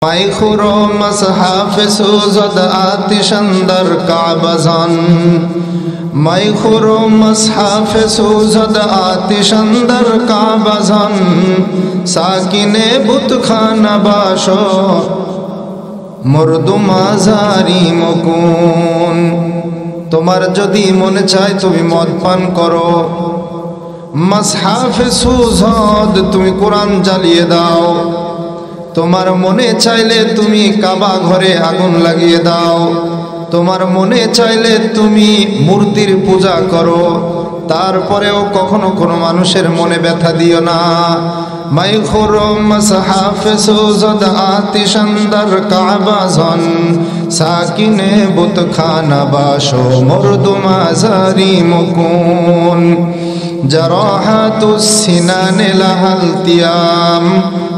Maykhurum mashafesuzad atishandar kabazan Maykhurum mashafesuzad atishandar kabazan Sakine butkhana basho Murdu mazari mukun তোমার যদি মনে চায় তুমি মদ পান করো মাসহাফে সুজদ তুমি কোরআন জ্বালিয়ে দাও তোমার মনে চাইলে তুমি কাবা ঘরে আগুন লাগিয়ে দাও তোমার মনে চাইলে তুমি মূর্তির পূজা করো তারপরেও কখনো কোনো মানুষের মনে ব্যথা দিও না মাইখুরুম মাসহাফে সুজদ আতিশান্দার কাবাজন সাকিনে বুতখানা বাসো মুরদু মাজারি মুকুন জারাহাতুস সিনানে লাহাল তিয়াম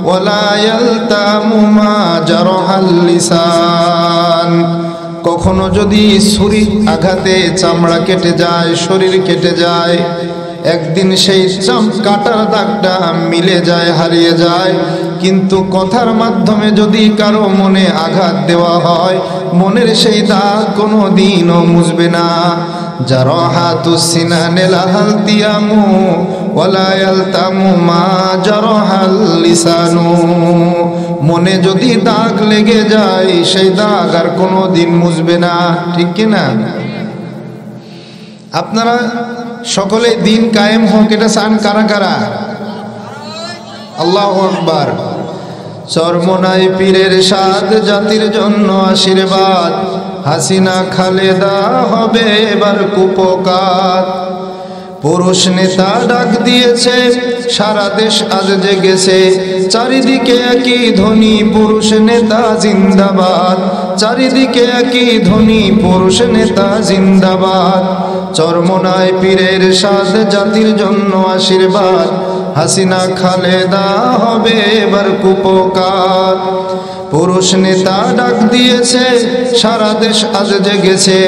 ওয়ালা ইয়ালতামু মা জারাহাল লিসান কখনো যদি ছুরির আঘাতে চামড়া কেটে যায় শরীর কেটে যায় একদিন সেই কাটার দাগটা মিলে যায় হারিয়ে যায় কিন্তু কথার মাধ্যমে যদি কারো মনে আঘাত দেওয়া হয় মনের সেই দাগ কোনো দিনও মুছবে না জারাহাতুস সিনানে লাহাল তিয়ামু ওয়ালা ইয়ালতামু মা জারাহাল লিসানু মনে যদি দাগ লেগে যায় সেই দাগ আর কোনো দিন মুছবে না ঠিক কি না আপনারা সকলে দিন কায়েম হোক এটা চান কারা কারা আল্লাহু আকবার চরমনাই পীরের সাদ জাতির জন্য আশীর্বাদ হাসিনা খালেদা হবে এবার কুপকার পুরুষ নেতা ডাক দিয়েছে সারা দেশ আজ জেগেছে চারিদিকে একই ধ্বনি পুরুষ নেতা জিন্দাবাদ চারিদিকে একই ধ্বনি পুরুষ নেতা জিন্দাবাদ চরমনাই পীরের সাদ জাতির জন্য আশীর্বাদ হাসিনা খালেদা হবে এবার কুপকার পুরুষ নেতা ডাক দিয়েছে সারা দেশ আজ জেগেছে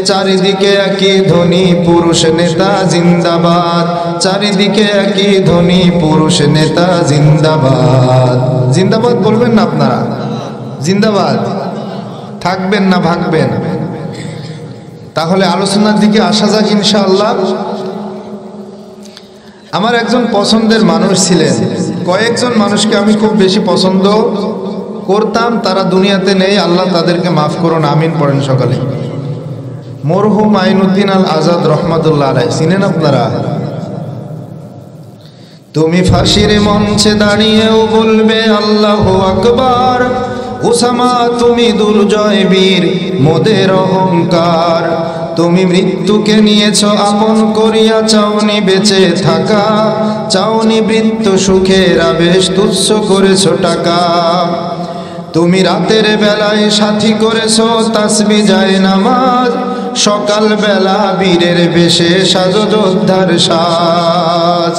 চারিদিকে একই ধ্বনি পুরুষ নেতা জিন্দাবাদ চারিদিকে একই ধ্বনি পুরুষ নেতা জিন্দাবাদ জিন্দাবাদ বলবেন না আপনারা জিন্দাবাদ থাকবেন না ভাগবেন তাহলে আলোচনার দিকে আসা যাক ইনশাআল্লাহ আমার একজন পছন্দের মানুষ ছিলেন কয়েকজন মানুষকে আমি খুব বেশি পছন্দ করতাম তারা দুনিয়াতে নেই আল্লাহ তাদেরকে মাফ করুন আমিন পড়েন সকালে মরহুম আইনুদ্দিন আল আজাদ রহমাতুল্লাহ আলাইহি চিনেন আপনারা তুমি ফাঁসির মঞ্চে দাঁড়িয়েও বলবে আল্লাহু আকবার উসামা তুমি দুর্জয় বীর মোদের অহংকার তুমি মৃত্যুকে নিয়েছ আপন করিয়া চাওনি বেঁচে থাকা চাওনি মৃত্যু সুখের আবেশ তুচ্ছ করেছ টাকা তুমি রাতের বেলায় সাথী করেছো তাসবিহ যায় নামাজ সকাল বেলা বীরের বেশে সাজো যোদ্ধার সাজ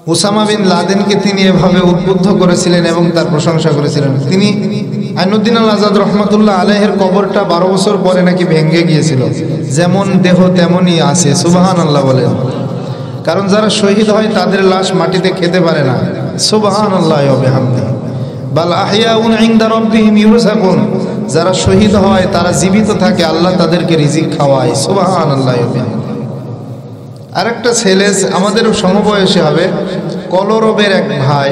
উসামা বিন লাদেনকে তিনি এভাবে উদ্বুদ্ধ করেছিলেন এবং তার প্রশংসা করেছিলেন তিনি আইনুদ্দিন আল আজাদ রহমাতুল্লাহ আলাইহির কবরটা 12 বছর পরে নাকি ভেঙে গিয়েছিল যেমন দেহ তেমনই আছে সুবহানাল্লাহ বলেন কারণ যারা শহীদ হয় তাদের লাশ মাটিতে খেতে পারে না সুবহানাল্লাহি ওয়া বিহামদিহি বাল আহইয়াউন ইনদা রাব্বিহিম ইউরযাকুন যারা শহীদ হয় তারা জীবিত থাকে আল্লাহ তাদেরকে রিজিক খাওয়ায় সুবহানাল্লাহি ওয়া বিহামদিহি আরেকটা ছেলে আমাদের সমবয়সী হবে কলরবের এক ভাই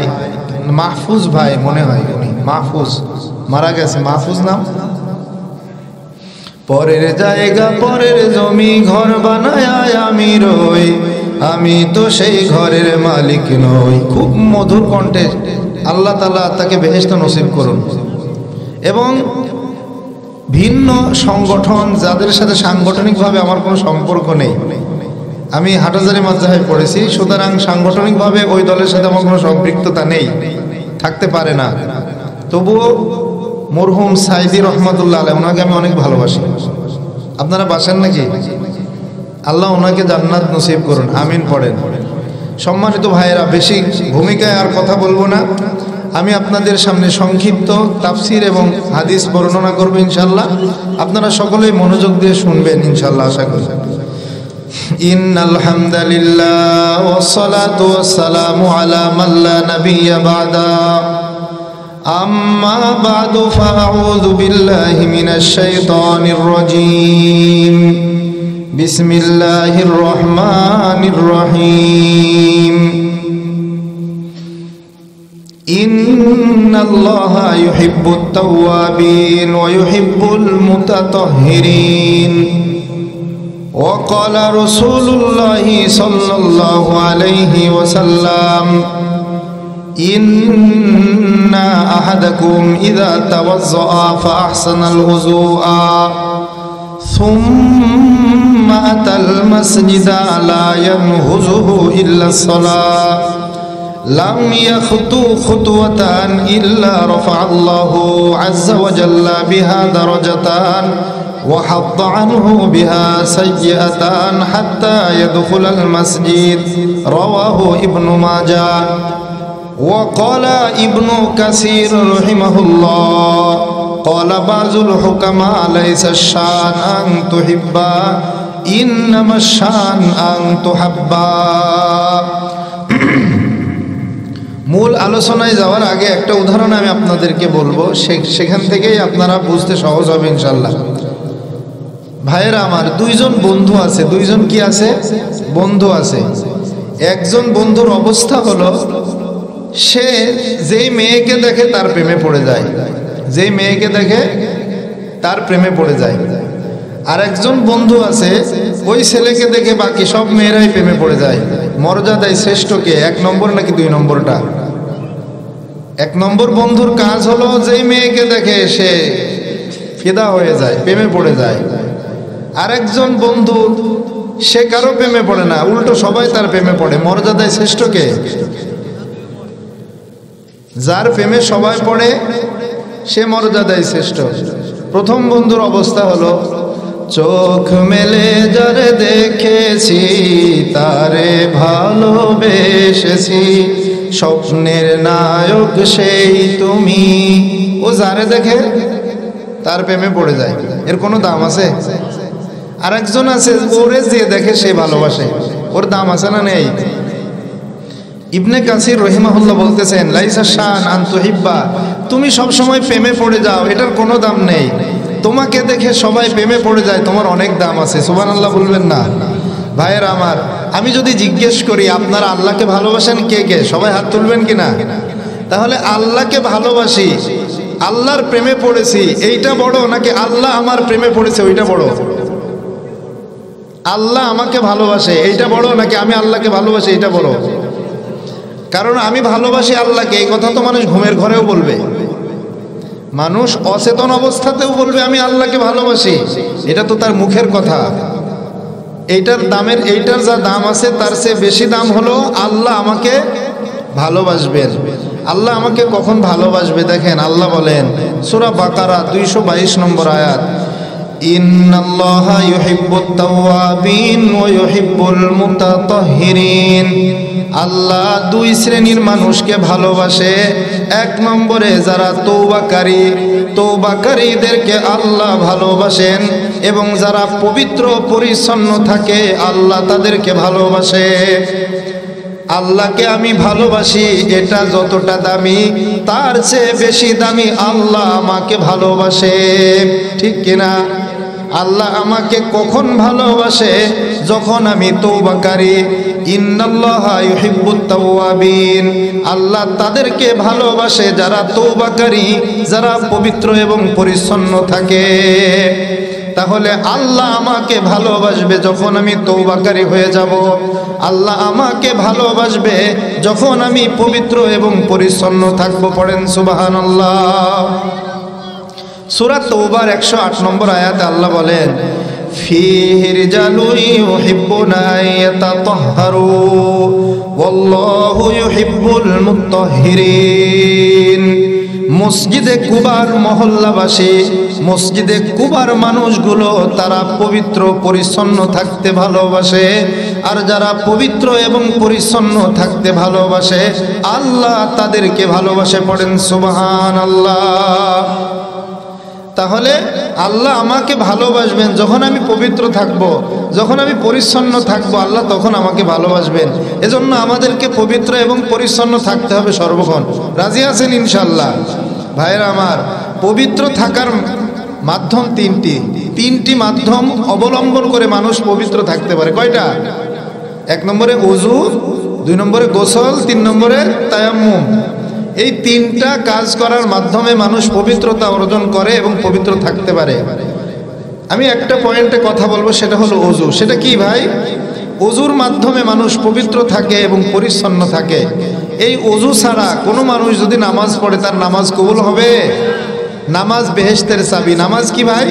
মাহফুজ ভাই মনে হয় উনি মাহফুজ মারা গেছে মাহফুজ নাম পরের জায়গা পরের জমি ঘর বানায় আমি রই আমি তো সেই ঘরের মালিক নই খুব মধুর কণ্ঠে আল্লাহ তাআলা তাকে বেহেশত নসিব করুন এবং ভিন্ন সংগঠন যাদের সাথে সাংগঠনিকভাবে আমার কোনো সম্পর্ক নেই আমি হাটহাজারী মাদ্রাসায় পড়েছি সুতরাং সাংগঠনিকভাবে ওই দলের সাথে আমার কোনো সম্পৃক্ততা নেই থাকতে পারে না তবুও মরহুম সাইদি রহমাতুল্লাহ আলাইহি ওনাকে আমি অনেক ভালোবাসি আপনারা বাসেন নাকি আল্লাহ ওনাকে জান্নাত নসিব করুন আমিন পড়েন সম্মানিত ভাইয়েরা বেশি ভূমিকায় আর কথা বলবো না আমি আপনাদের সামনে সংক্ষিপ্ত তাফসীর এবং হাদিস বর্ণনা করব ইনশাআল্লাহ আপনারা সকলেই মনোযোগ দিয়ে শুনবেন ইনশাআল্লাহ আশা করি ইন্নাল হামদুলিল্লাহ ওয়াস সালাতু ওয়াস সালামু আলা মান লা নাবিয়্যা বা'দা أما بعد فأعوذ بالله من الشيطان الرجيم بسم الله الرحمن الرحيم إن الله يحب التوابين ويحب المتطهرين وقال رسول الله صلى الله عليه وسلم إن أحدكم إذا توضأ فأحسن الوضوء ثم أتى المسجد لا ينهزه إلا الصلاة لم يخطو خطوة إلا رفع الله عز وجل بها درجة وحط عنه بها سيئة حتى يدخل المسجد رواه ابن ماجه وقال ابن كثير رحمه الله قال بعض الحكماء ليس الشان أن تحب إنما الشان أن تحب মূল আলোচনায় যাওয়ার আগে একটা উদাহরণ আমি আপনাদেরকে বলবো, সেখান থেকেই আপনারা বুঝতে সহজ হবে ইনশাল্লাহ। ভাইয়েরা আমার, দুইজন বন্ধু আছে। দুইজন কি আছে? বন্ধু আছে। একজন বন্ধুর অবস্থা হলো, সে যেই মেয়েকে দেখে তার প্রেমে পড়ে যায়, যেই মেয়েকে দেখে তার প্রেমে পড়ে যায়। আর একজন বন্ধু আছে, ওই ছেলেকে দেখে বাকি সব মেয়েরাই প্রেমে পড়ে যায়। মর্যাদায় শ্রেষ্ঠ কে, এক নম্বর নাকি দুই নম্বরটা? এক নম্বর বন্ধুর কাজ হলো যেই মেয়েকে দেখে সে ফিদা হয়ে যায়, প্রেমে পড়ে যায়। আর একজন বন্ধু, সে কারো প্রেমে পড়ে না, উল্টো সবাই তার প্রেমে পড়ে। মর্যাদায় শ্রেষ্ঠ কে? যার প্রেমে সবাই পড়ে সে মর্যাদায় শ্রেষ্ঠ। প্রথম বন্ধুর অবস্থা হলো, চোখ মেলে যারে দেখেছি তারে ভালোবেসেছি, স্বপ্নের নায়ক সেই তুমি। ও যারে দেখে তার প্রেমে পড়ে যায়, এর কোনো দাম আছে? আর একজন আছে, ওরে যে দেখে সে ভালোবাসে, ওর দাম আছে না নেই? ইবনে কাসির রহিমাহুল্লাহ বলতেছেন, লাইসা শান আন তুহিব্বা, তুমি সব সময় প্রেমে পড়ে যাও, এটার কোনো দাম নেই। তোমাকে দেখে সবাই প্রেমে পড়ে যায়, তোমার অনেক দাম আছে। সুবহানাল্লাহ বলবেন না? ভাইয়েরা আমার, আমি যদি জিজ্ঞেস করি আপনারা আল্লাহকে ভালোবাসেন কে কে, সবাই হাত তুলবেন কিনা? তাহলে আল্লাহকে ভালোবাসি, আল্লাহর প্রেমে পড়েছি, এইটা বড় নাকি আল্লাহ আমার প্রেমে পড়েছে ওইটা বড়? আল্লাহ আমাকে ভালোবাসে এইটা বড় নাকি আমি আল্লাহকে ভালোবাসি এইটা বড়? কারণ আমি ভালোবাসি আল্লাহকে, এই কথা তো মানুষ ঘুমের ঘরেও বলবে, মানুষ অচেতন অবস্থাতেও বলবে আমি আল্লাহকে ভালোবাসি। এটা তো তার মুখের কথা। এইটার যা দাম আছে তার চেয়ে বেশি দাম হলো আল্লাহ আমাকে ভালোবাসবেন। আল্লাহ আমাকে কখন ভালোবাসবে দেখেন, আল্লাহ বলেন সূরা বাকারা 222 নম্বর আয়াত, ইন্নাল্লাহা ইউহিব্বুত তাওয়াবিন ওয়া ইউহিব্বুল মুতাতাহহিরিন। আল্লাহ দুই শ্রেণীর মানুষকে ভালোবাসে। এক নম্বরে যারা তওবাকারীদেরকে আল্লাহ ভালোবাসেন, এবং যারা পবিত্র পরিচ্ছন্ন থাকে আল্লাহ তাদেরকে ভালোবাসে। আল্লাহকে আমি ভালোবাসি, এটা যতটা দামি তার চেয়ে বেশি দামি আল্লাহ আমাকে ভালোবাসে। ঠিক কিনা? আল্লাহ আমাকে কখন ভালোবাসে? যখন আমি তওবাকারী। ইন্নাল্লাহা ইউহিব্বুত তাওয়াবিন, আল্লাহ তাদেরকে ভালোবাসে যারা তওবাকারী, যারা পবিত্র এবং পরিচ্ছন্ন থাকে। তাহলে আল্লাহ আমাকে ভালোবাসবে যখন আমি তওবাকারী হয়ে যাব। আল্লাহ আমাকে ভালোবাসবে যখন আমি পবিত্র এবং পরিচ্ছন্ন থাকব। পড়েন সুবহানাল্লাহ। সূরা তওবার 108 নম্বর আয়াতে আল্লাহ বলেন, ফীহি রিজালুন ইউহিব্বুনা ইয়াতাতাহহারু ওয়াল্লাহু ইউহিব্বুল মুত্তাহহিরিন। মসজিদে কুবার মহল্লাবাসী, মসজিদে কুবার মানুষগুলো তারা পবিত্র পরিচ্ছন্ন থাকতে ভালোবাসে। আর যারা পবিত্র এবং পরিচ্ছন্ন থাকতে ভালোবাসে আল্লাহ তাদেরকে ভালোবাসে। পড়েন সুবহানাল্লাহ। তাহলে আল্লাহ আমাকে ভালোবাসবেন যখন আমি পবিত্র থাকব, যখন আমি পরিচ্ছন্ন থাকব, আল্লাহ তখন আমাকে ভালোবাসবেন। এজন্য আমাদেরকে পবিত্র এবং পরিচ্ছন্ন থাকতে হবে সর্বক্ষণ। রাজি আছেন ইনশাআল্লাহ? ভাইরা আমার, পবিত্র থাকার মাধ্যম তিনটি মাধ্যম অবলম্বন করে মানুষ পবিত্র থাকতে পারে। কয়টা? 1 নম্বরে ওযু, 2 নম্বরে গোসল, 3 নম্বরে তায়াম্মুম। এই 3টা কাজ করার মাধ্যমে মানুষ পবিত্রতা অর্জন করে এবং পবিত্র থাকতে পারে। আমি একটা পয়েন্টে কথা বলবো, সেটা হলো ওযু। সেটা কি ভাই? ওযুর মাধ্যমে মানুষ পবিত্র থাকে এবং পরিচ্ছন্ন থাকে। এই ওযু ছাড়া কোনো মানুষ যদি নামাজ পড়ে তার নামাজ কবুল হবে? নামাজ বেহেশতের চাবি। নামাজ কি ভাই?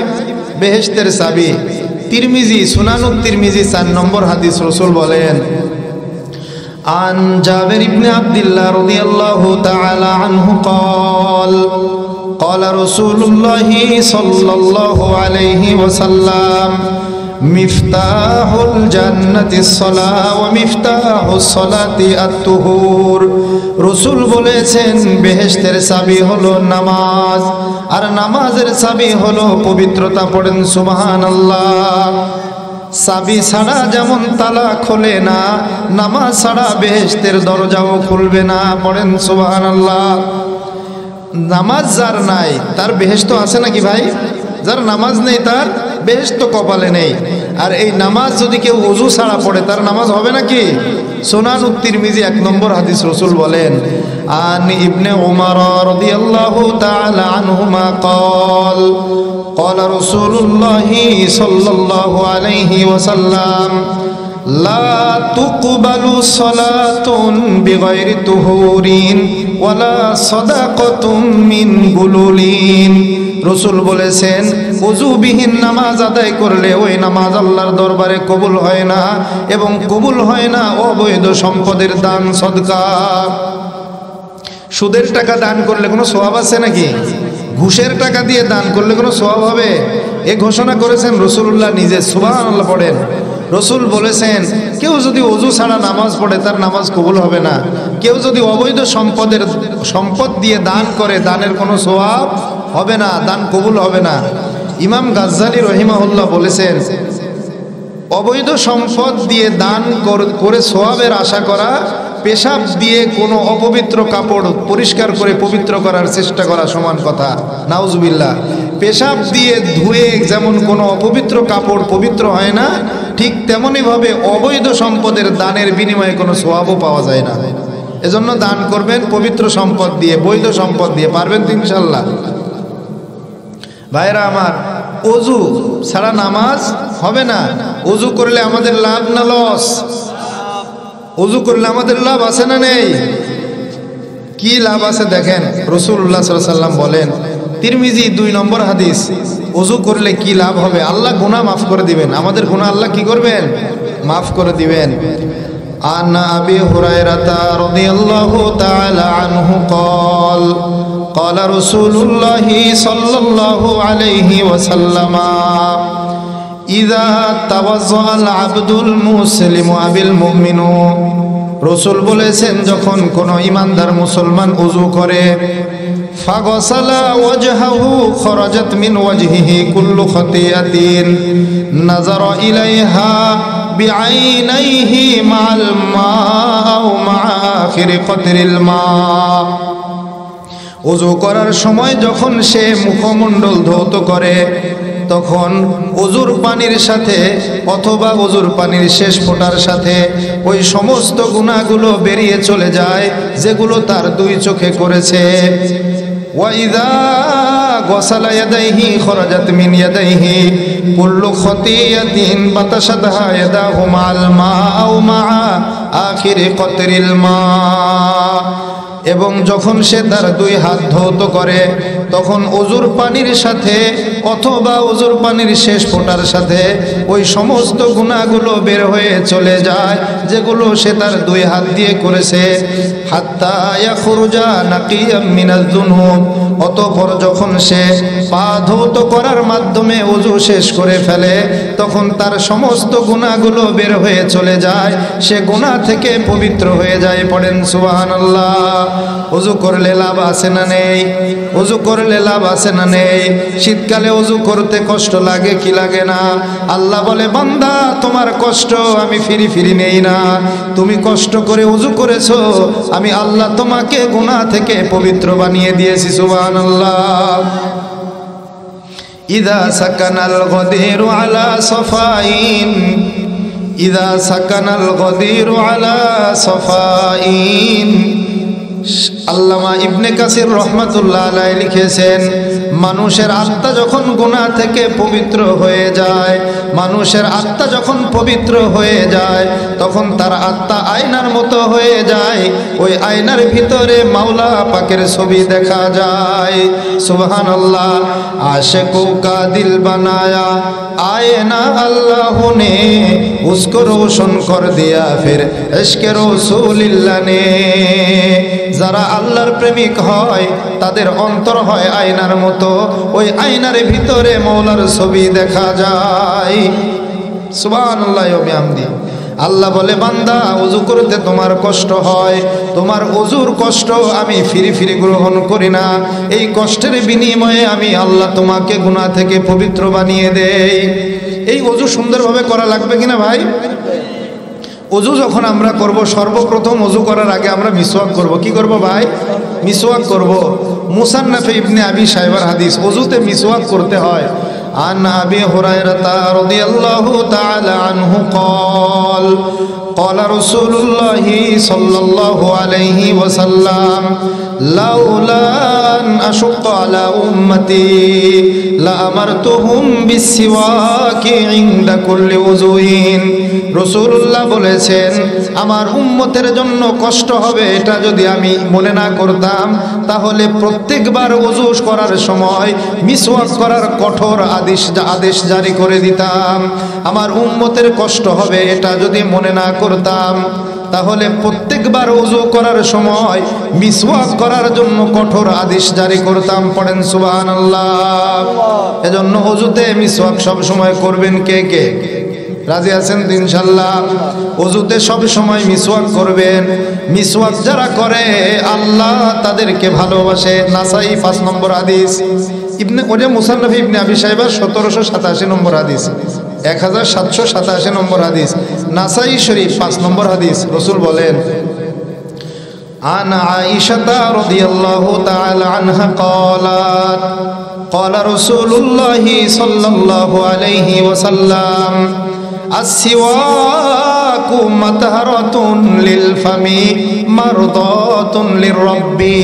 বেহেশতের চাবি। তিরমিজি, সুনানুত তিরমিজি 4 নম্বর হাদিস, রাসূল বলেন, আন জাবির ইবনে আব্দুল্লাহ রাদিয়াল্লাহু তাআলা আনহু قال قال رسول الله صلى الله عليه وسلم مفتاح الجنة الصلاة ومفتاح الصلاة الطهور। রাসূল বলেছেন বেহেশতের চাবি হলো নামাজ, আর নামাজের চাবি হলো পবিত্রতা। পড়েন সুবহানাল্লাহ। চাবি ছাড়া যেমন তালা খোলে না, নামাজ ছাড়া বেহেশতের দরজাও খুলবে না। পড়েন সুবহানাল্লাহ। নামাজ যার নাই তার বেহেশত আছে নাকি ভাই? যার নামাজ নেই তার বেহেশত কপালে নেই। আর এই নামাজ যদি কেউ ওযু ছাড়া পড়ে তার নামাজ হবে নাকি? সুনানুত তিরমিজি 1 নম্বর হাদিস, রাসূল বলেন, আন ইবনে উমর রাদিয়াল্লাহু তাআলা আনহুমা قال قال رسول الله صلى الله عليه وسلم لا تقبل صلاة بغير طهور ولا صدقة من غلول। রাসূল বলেছেন ওযুবিহীন নামাজ আদায় করলে ওই নামাজ আল্লাহর দরবারে কবুল হয় না, এবং কবুল হয় না অবৈধ সম্পদের দান সদকা। সুদের টাকা দান করলে কোনো সওয়াব আছে নাকি? ঘুষের টাকা দিয়ে দান করলে কোনো সওয়াব হবে? এ ঘোষণা করেছেন রাসূলুল্লাহ নিজে। সুবহানাল্লাহ পড়েন। রাসূল বলেছেন কেউ যদি ওযু ছাড়া নামাজ পড়ে তার নামাজ কবুল হবে না। কেউ যদি অবৈধ সম্পদ দিয়ে দান করে, দানের কোনো সওয়াব হবে না, দান কবুল হবে না। ইমাম গাজ্জালী রহিমাহুল্লাহ বলেছেন অবৈধ সম্পদ দিয়ে দান করে সওয়াবের আশা করা, পেশাব দিয়ে কোনো অপবিত্র কাপড় পরিষ্কার করে পবিত্র করার চেষ্টা করা সমান কথা। নাউজুবিল্লাহ। পেশাব দিয়ে ধুয়ে যেমন কোনো অপবিত্র কাপড় পবিত্র হয় না, ঠিক তেমনিভাবে অবৈধ সম্পদের দানের বিনিময়ে কোনো সওয়াবও পাওয়া যায় না। এজন্য দান করবেন পবিত্র সম্পদ দিয়ে, বৈধ সম্পদ দিয়ে। পারবেন তো ইনশাআল্লাহ? ভাইরা আমার, ওযু ছাড়া নামাজ হবে না। ওযু করলে আমাদের লাভ না লস? ওযু করলে আমাদের লাভ আছে না নেই? কি লাভ আছে দেখেন। রাসূলুল্লাহ সাল্লাল্লাহু আলাইহি ওয়াসাল্লাম বলেন, তিরমিজি 2 নম্বর হাদিস, ওযু করলে কি লাভ হবে? আল্লাহ গুনাহ মাফ করে দিবেন। আমাদের গুনাহ আল্লাহ কি করবেন? মাফ করে দিবেন। আন আবি হুরায়রা রাদিয়াল্লাহু তাআলা আনহু قال قال رسول الله صلى الله عليه وسلم إذا توضأ العبد المسلم أبي المؤمن। রাসূল বলেছেন যখন কোন ঈমানদার মুসলমান ওযু করে, ফাগসালা ওয়াজহাহু খরাজাত মিন ওয়াজহিহি কুল্লু খাতিয়াতিন নাযারা ইলাইহা বিআইনাইহি মা'আল মা আও মা'a আখিরি কতরিল মা। ওযু করার সময় যখন সে মুখমণ্ডল ধৌত করে, তখন ওযুর পানির সাথে অথবা ওযুর পানির শেষ ফোঁটার সাথে ওই সমস্ত গুনাহগুলো বেরিয়ে চলে যায় যেগুলো তার 2 চোখে করেছে। ওয়াইদা গসালা ইয়াদাইহি খরাজাত মিন ইয়াদাইহি কুল্লু খাতিয়াতিন বাতাশাতহা ইয়াদাহু মা'আল মা আও মা'a আখিরি কতরিল মা। এবং যখন সে তার 2 হাত ধৌত করে, তখন ওযুর পানির সাথে অথবা ওযুর পানির শেষ ফোঁটার সাথে ওই সমস্ত গুনাহগুলো বের হয়ে চলে যায় যেগুলো সে তার 2 হাত দিয়ে করেছে। হাত্তা ইয়াখরুজা নাকিয়াম মিনাজ যুনুব। অতঃপর যখন সে পা ধৌত করার মাধ্যমে ওযু শেষ করে ফেলে, তখন তার সমস্ত গুনাহগুলো বের হয়ে চলে যায়, সে গুনাহ থেকে পবিত্র হয়ে যায়। পড়েন সুবহানাল্লাহ। ওযু করলে লাভ আছে না নেই? ওযু করলে লাভ আছে না নেই? শীতকালে ওযু করতে কষ্ট লাগে কি লাগে না? আল্লাহ বলে বান্দা তোমার কষ্ট আমি ফিরি ফিরি নেই না। তুমি কষ্ট করে ওযু করেছো, আমি আল্লাহ তোমাকে গুনাহ থেকে পবিত্র বানিয়ে দিয়েছি। সুবহানাল্লাহ। ইদা সাকানাল গদিরু আলা সাফাইন, ইদা সাকানাল গদিরু আলা সাফাইন। আল্লামা ইবনে কাসির রহমাতুল্লাহ আলাইহি লিখেছেন, মানুষের আত্মা যখন গুনাহ থেকে পবিত্র হয়ে যায়, মানুষের আত্মা যখন পবিত্র হয়ে যায়, তখন তার আত্মা আয়নার মতো হয়ে যায়। ওই আয়নার ভিতরে মাওলা পাকের ছবি দেখা যায়। সুবহানাল্লাহ। আশিকো কা দিল বানায়া আয়না আল্লাহ ने उसको रोशन कर दिया फिर इश्क रसूलिल्लाह ने। যারা আল্লাহর প্রেমিক হয় তাদের অন্তর হয় আয়নার মতো, ওই আয়নার ভিতরে মওলার ছবি দেখা যায়। সুবহানাল্লাহ ওয়া বিহামদি। আল্লাহ বলে বান্দা ওযু করতে তোমার কষ্ট হয়, তোমার ওযুর কষ্ট আমি ফিরি ফিরি গ্রহণ করি না। এই কষ্টের বিনিময়ে আমি আল্লাহ তোমাকে গুনাহ থেকে পবিত্র বানিয়ে দেই। এই ওযু সুন্দরভাবে করা লাগবে কিনা ভাই? ওযু যখন আমরা করব, সর্বপ্রথম ওযু করার আগে আমরা মিসওয়াক করব। কি করব ভাই? মিসওয়াক করব। মুসান্নাফে ইবনে আবি শাইবার হাদিস, ওযুতে মিসওয়াক করতে হয়। عن أبي هريرة رضي الله تعالى عنه قال قال رسول الله صلى الله عليه وسلم لولا أن أشق على أمتي لأمرتهم بالسواك عند كل وضوء। রাসূলুল্লাহ বলেছেন, আমার উম্মতের জন্য কষ্ট হবে এটা যদি আমি মনে না করতাম, তাহলে প্রত্যেকবার ওযু করার সময় মিসওয়াক করার কঠোর আদেশ জারি করে দিতাম। আমার উম্মতের কষ্ট হবে এটা যদি মনে না করতাম, তাহলে প্রত্যেকবার ওযু করার সময় মিসওয়াক করার জন্য কঠোর আদেশ জারি করতাম। পড়েন সুবহানাল্লাহ। এজন্য ওযুতে মিসওয়াক সব সময় করবেন। কে কে রাজি আছেন তো ইনশাআল্লাহ? ওযুতে সব সময় মিসওয়াক করবেন। মিসওয়াক যারা করে আল্লাহ তাদেরকে ভালোবাসে। নাসাই 5 নম্বর হাদিস, মুসান্নাফ ইবনে আবি শাইবা 1787 নম্বর হাদিস, 1787 নম্বর হাদিস। নাসাই শরীফ 5 নম্বর হাদিস। রাসূল বলেন, আন আয়েশা রাদিয়াল্লাহু তাআলা আনহা ক্বালাত ক্বালা রাসূলুল্লাহ সাল্লাল্লাহু আলাইহি ওয়াসাল্লাম আসওয়াকু মাতহারাতুন লিল ফামি মারদাতুন লিরব্বি।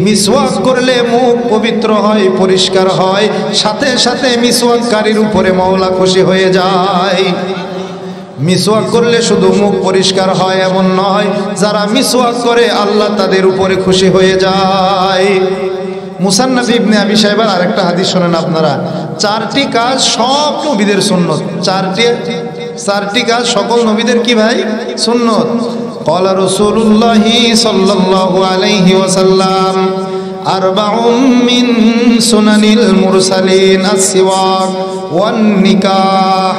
মিসওয়াক করলে মুখ পবিত্র হয়, পরিষ্কার হয়, সাথে সাথে মিসওয়াককারীর উপরে মাওলা খুশি হয়ে যায়। মিসওয়াক করলে শুধু মুখ পরিষ্কার হয় এমন নয়, যারা মিসওয়াক করে আল্লাহ তাদের উপরে খুশি হয়ে যায়। মুসান্নাফ ইবনে আবি শাইবার আরেকটা হাদিস শুনেন আপনারা। 4টি কাজ সব নবীদের সুন্নত। 4টি কাজ সকল নবীদের কি ভাই? সুন্নত। قال رسول الله صلى الله عليه وسلم أربع من سنن المرسلين السواك والنكاح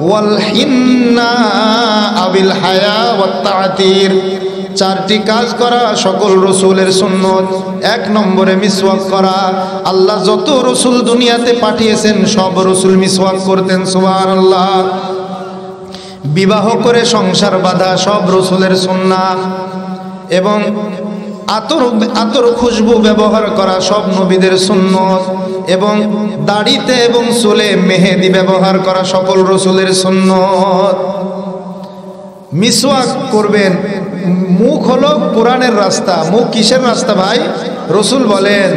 والحناء بالحياء والتعطير। 4টি কাজ করা সকল রসুলের সুন্নত। 1 নম্বরে মিসওয়াক করা। আল্লাহ যত রসুল দুনিয়াতে পাঠিয়েছেন সব রসুল মিসওয়াক করতেন। সুবহানাল্লাহ। বিবাহ করে সংসার বাঁধা সব রসুলের সুন্নাহ। এবং আতর খুশবু ব্যবহার করা সব নবীদের সুন্নত। এবং দাড়িতে এবং চুলে মেহেদি ব্যবহার করা সকল রসুলের সুন্নত। মিসওয়াক করবেন। মুখ হলো কোরআনের রাস্তা। মুখ কিসের রাস্তা ভাই? রসুল বলেন,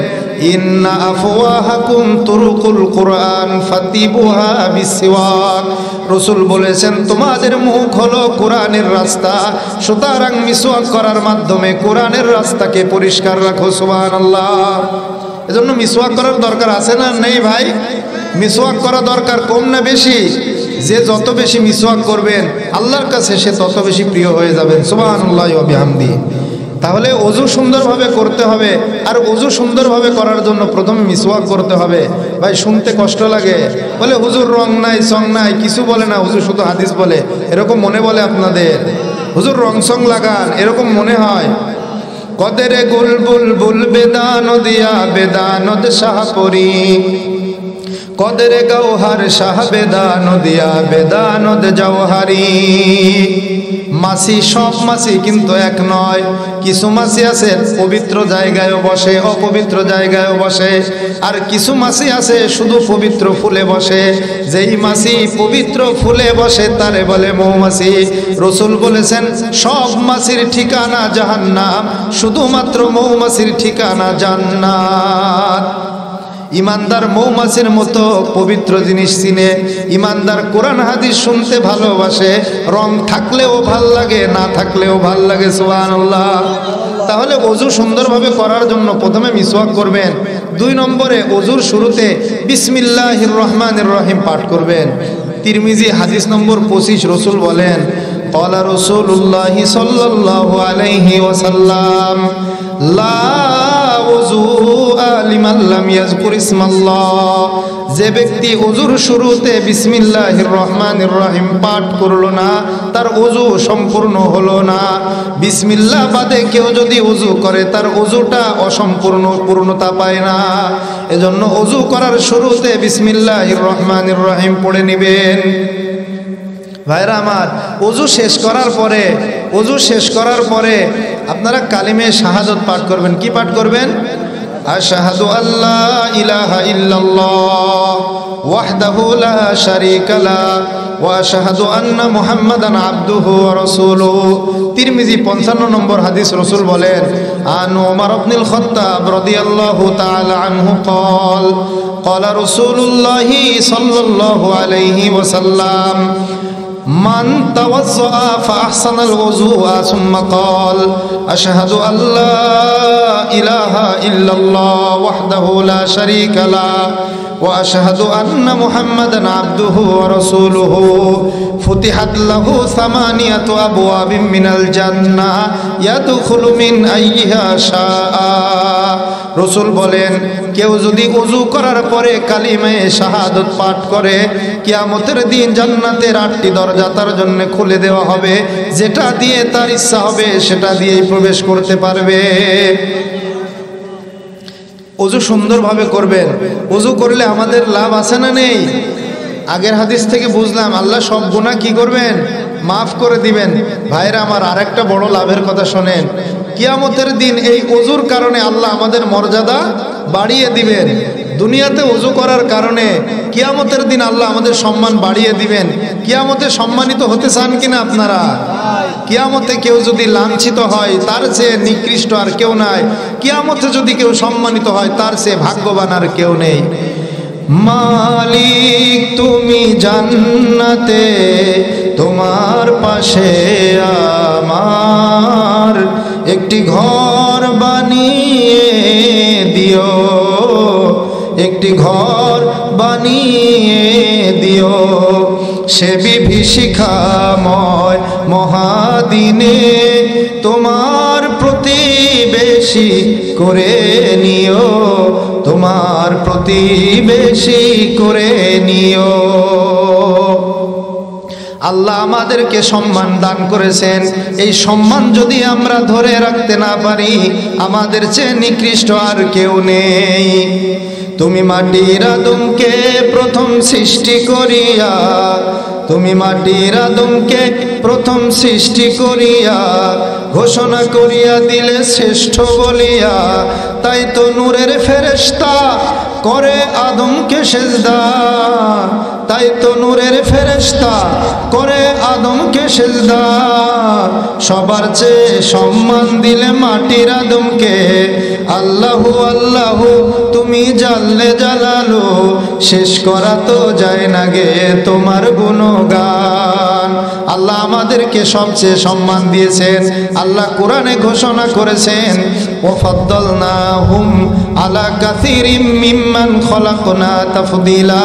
ইন্না আফওয়াহাকুম তুরুকুল কুরআন ফাতিবুহা বিসওয়াক। রসুল বলেছেন তোমাদের মুখ হলো কোরআনের রাস্তা, সুতরাং মিসওয়াক করার মাধ্যমে কোরআনের রাস্তাকে পরিষ্কার রাখো। সুবহানাল্লাহ। এজন্য মিসওয়াক করার দরকার আছে না নেই ভাই? মিসওয়াক করা দরকার, কম না বেশি? যে যত বেশি মিসওয়াক করবেন আল্লাহর কাছে সে তত বেশি প্রিয় হয়ে যাবেন। সুবহানাল্লাহ ওয়া বিহামদি। তাহলে ওযু সুন্দরভাবে করতে হবে। আর ওযু সুন্দরভাবে করার জন্য প্রথমে মিসওয়াক করতে হবে। ভাই শুনতে কষ্ট লাগে, বলে হুজুর রং নাই সং নাই, কিছু বলে না, হুজুর শুধু হাদিস বলে, এরকম মনে বলে আপনাদের? হুজুর রং সং লাগান, এরকম মনে হয়? কদরে গুল বুলবুল বেদানদ ইয়া বেদানদ শাহপুরি কদরে গৌহর শাহ বেদানদ ইয়া বেদানদ জওহারি। মাছি সব মাছি কিন্তু এক নয়, কিছু মাছি আছে পবিত্র জায়গায়ও বসে অপবিত্র জায়গায়ও বসে, আর কিছু মাছি আছে শুধু পবিত্র ফুলে বসে। যেই মাছি পবিত্র ফুলে বসে তারে বলে মৌমাছি। রসুল বলেছেন সব মাছির ঠিকানা জাহান্নাম, শুধুমাত্র মৌমাছির ঠিকানা জান্নাত। ইমানদার মৌমাছির মতো পবিত্র জিনিস চিনে, ইমানদার কোরআন হাদিস শুনতে ভালোবাসে, রং থাকলেও ভাল লাগে না থাকলেও ভাল লাগে। সুবহানাল্লাহ। তাহলে ওযু সুন্দরভাবে করার জন্য প্রথমে মিসওয়াক করবেন, 2 নম্বরে ওযুর শুরুতে বিসমিল্লাহির রহমানির রহিম পাঠ করবেন। তিরমিজি হাদিস নম্বর 25 রসুল বলেন ক্বালা রাসূলুল্লাহি সাল্লাল্লাহু আলাইহি ওয়াসাল্লাম লা ওযুআ লিমান লাম ইয়াযকুর ইসমাল্লাহ। যে ব্যক্তি ওযুর শুরুতে বিসমিল্লাহির রহমানির রহিম পাঠ করলো না তার ওযু সম্পূর্ণ হলো না। বিসমিল্লাহ বাদে কেউ যদি ওযু করে তার ওযুটা অসম্পূর্ণ, পূর্ণতা পায় না। এজন্য ওযু করার শুরুতে বিসমিল্লাহির রহমানির রহিম পড়ে নেবেন। ভাইরা আমার, ওযু শেষ করার পরে আপনারা কালিমে শাহাদাত পাঠ করবেন। কি পাঠ করবেন? আশহাদু আল্লা ইলাহা ইল্লাল্লাহ ওয়াহদাহু লা শারীকা লা ওয়া আশহাদু আন্না মুহাম্মাদান আবদুহু ওয়া রাসূলুহু। তিরমিজি 55 নম্বর হাদিস রসুল বলেন আন ওমর ইবনুল খাত্তাব রাদিয়াল্লাহু তাআলা আনহু قال قال رسول الله صلى الله عليه وسلم من توضأ فأحسن الوضوء ثم قال أشهد أن لا إله إلا الله وحده لا شريك له وأشهد أن محمدا عبده ورسوله فتحت له 8 أبواب من الجنة يدخل من أيها شاء। রসুল বলেন কেউ যদি ওযু করার পরে কালিমে শাহাদাত পাঠ করে কিয়ামতের দিন জান্নাতের 8টি দরজা তার জন্য খুলে দেওয়া হবে, যেটা দিয়ে তার ইচ্ছা হবে সেটা দিয়েই প্রবেশ করতে পারবে। ওযু সুন্দরভাবে করবেন। ওযু করলে আমাদের লাভ আছে না নেই? আগের হাদিস থেকে বুঝলাম আল্লাহ সব গুনাহ কি করবেন? মাফ করে দিবেন। ভাইরা আমার, আরেকটা বড় লাভের কথা শোনেন। কিয়ামতের দিন এই ওযুর কারণে আল্লাহ আমাদের মর্যাদা বাড়িয়ে দিবেন। দুনিয়াতে ওযু করার কারণে কিয়ামতের দিন আল্লাহ আমাদের সম্মান বাড়িয়ে দিবেন। কিয়ামতে সম্মানিত হতে চান কিনা আপনারা? কিয়ামতে কেউ যদি লাঞ্ছিত হয় তার চেয়ে নিকৃষ্ট আর কেউ নাই। কিয়ামতে যদি কেউ সম্মানিত হয় তার চেয়ে ভাগ্যবান আর কেউ নেই। মালিক তুমি জান্নাতে তোমার পাশে আমার একটি ঘর বানিয়ে দিও, একটি ঘর বানিয়ে দিও সে বিভীষিকাময় মহাদিনে তোমার প্রতিবেশী করে নিও, তোমার প্রতিবেশী করে নিও। আল্লাহ আমাদেরকে সম্মান দান করেছেন, এই সম্মান যদি আমরা ধরে রাখতে না পারি আমাদের চেয়ে নিকৃষ্ট আর কেউ নেই। তুমি মাটির আদমকে প্রথম সৃষ্টি করিয়া, তুমি মাটির আদমকে প্রথম সৃষ্টি করিয়া ঘোষণা করিয়া দিলে শ্রেষ্ঠ বলিয়া, তাই তো নূরের ফেরেশতা করে আদমকে সেজদা, তাই তো নূরের ফেরেশতা করে আদমকে সেজদা। সবার চেয়ে সম্মান দিলে মাটির আদমকে। আল্লাহু আল্লাহু তুমি জাল্লে জালালু, শেষ করা তো যায় না গে তোমার গুণগান। আল্লাহ আমাদেরকে সবচেয়ে সম্মান দিয়েছেন। আল্লাহ কোরআনে ঘোষণা করেছেন ওয়াফাদ্দালনাহুম আলা কাসীরিম মিম্মান খলাকনা তাফদীলা,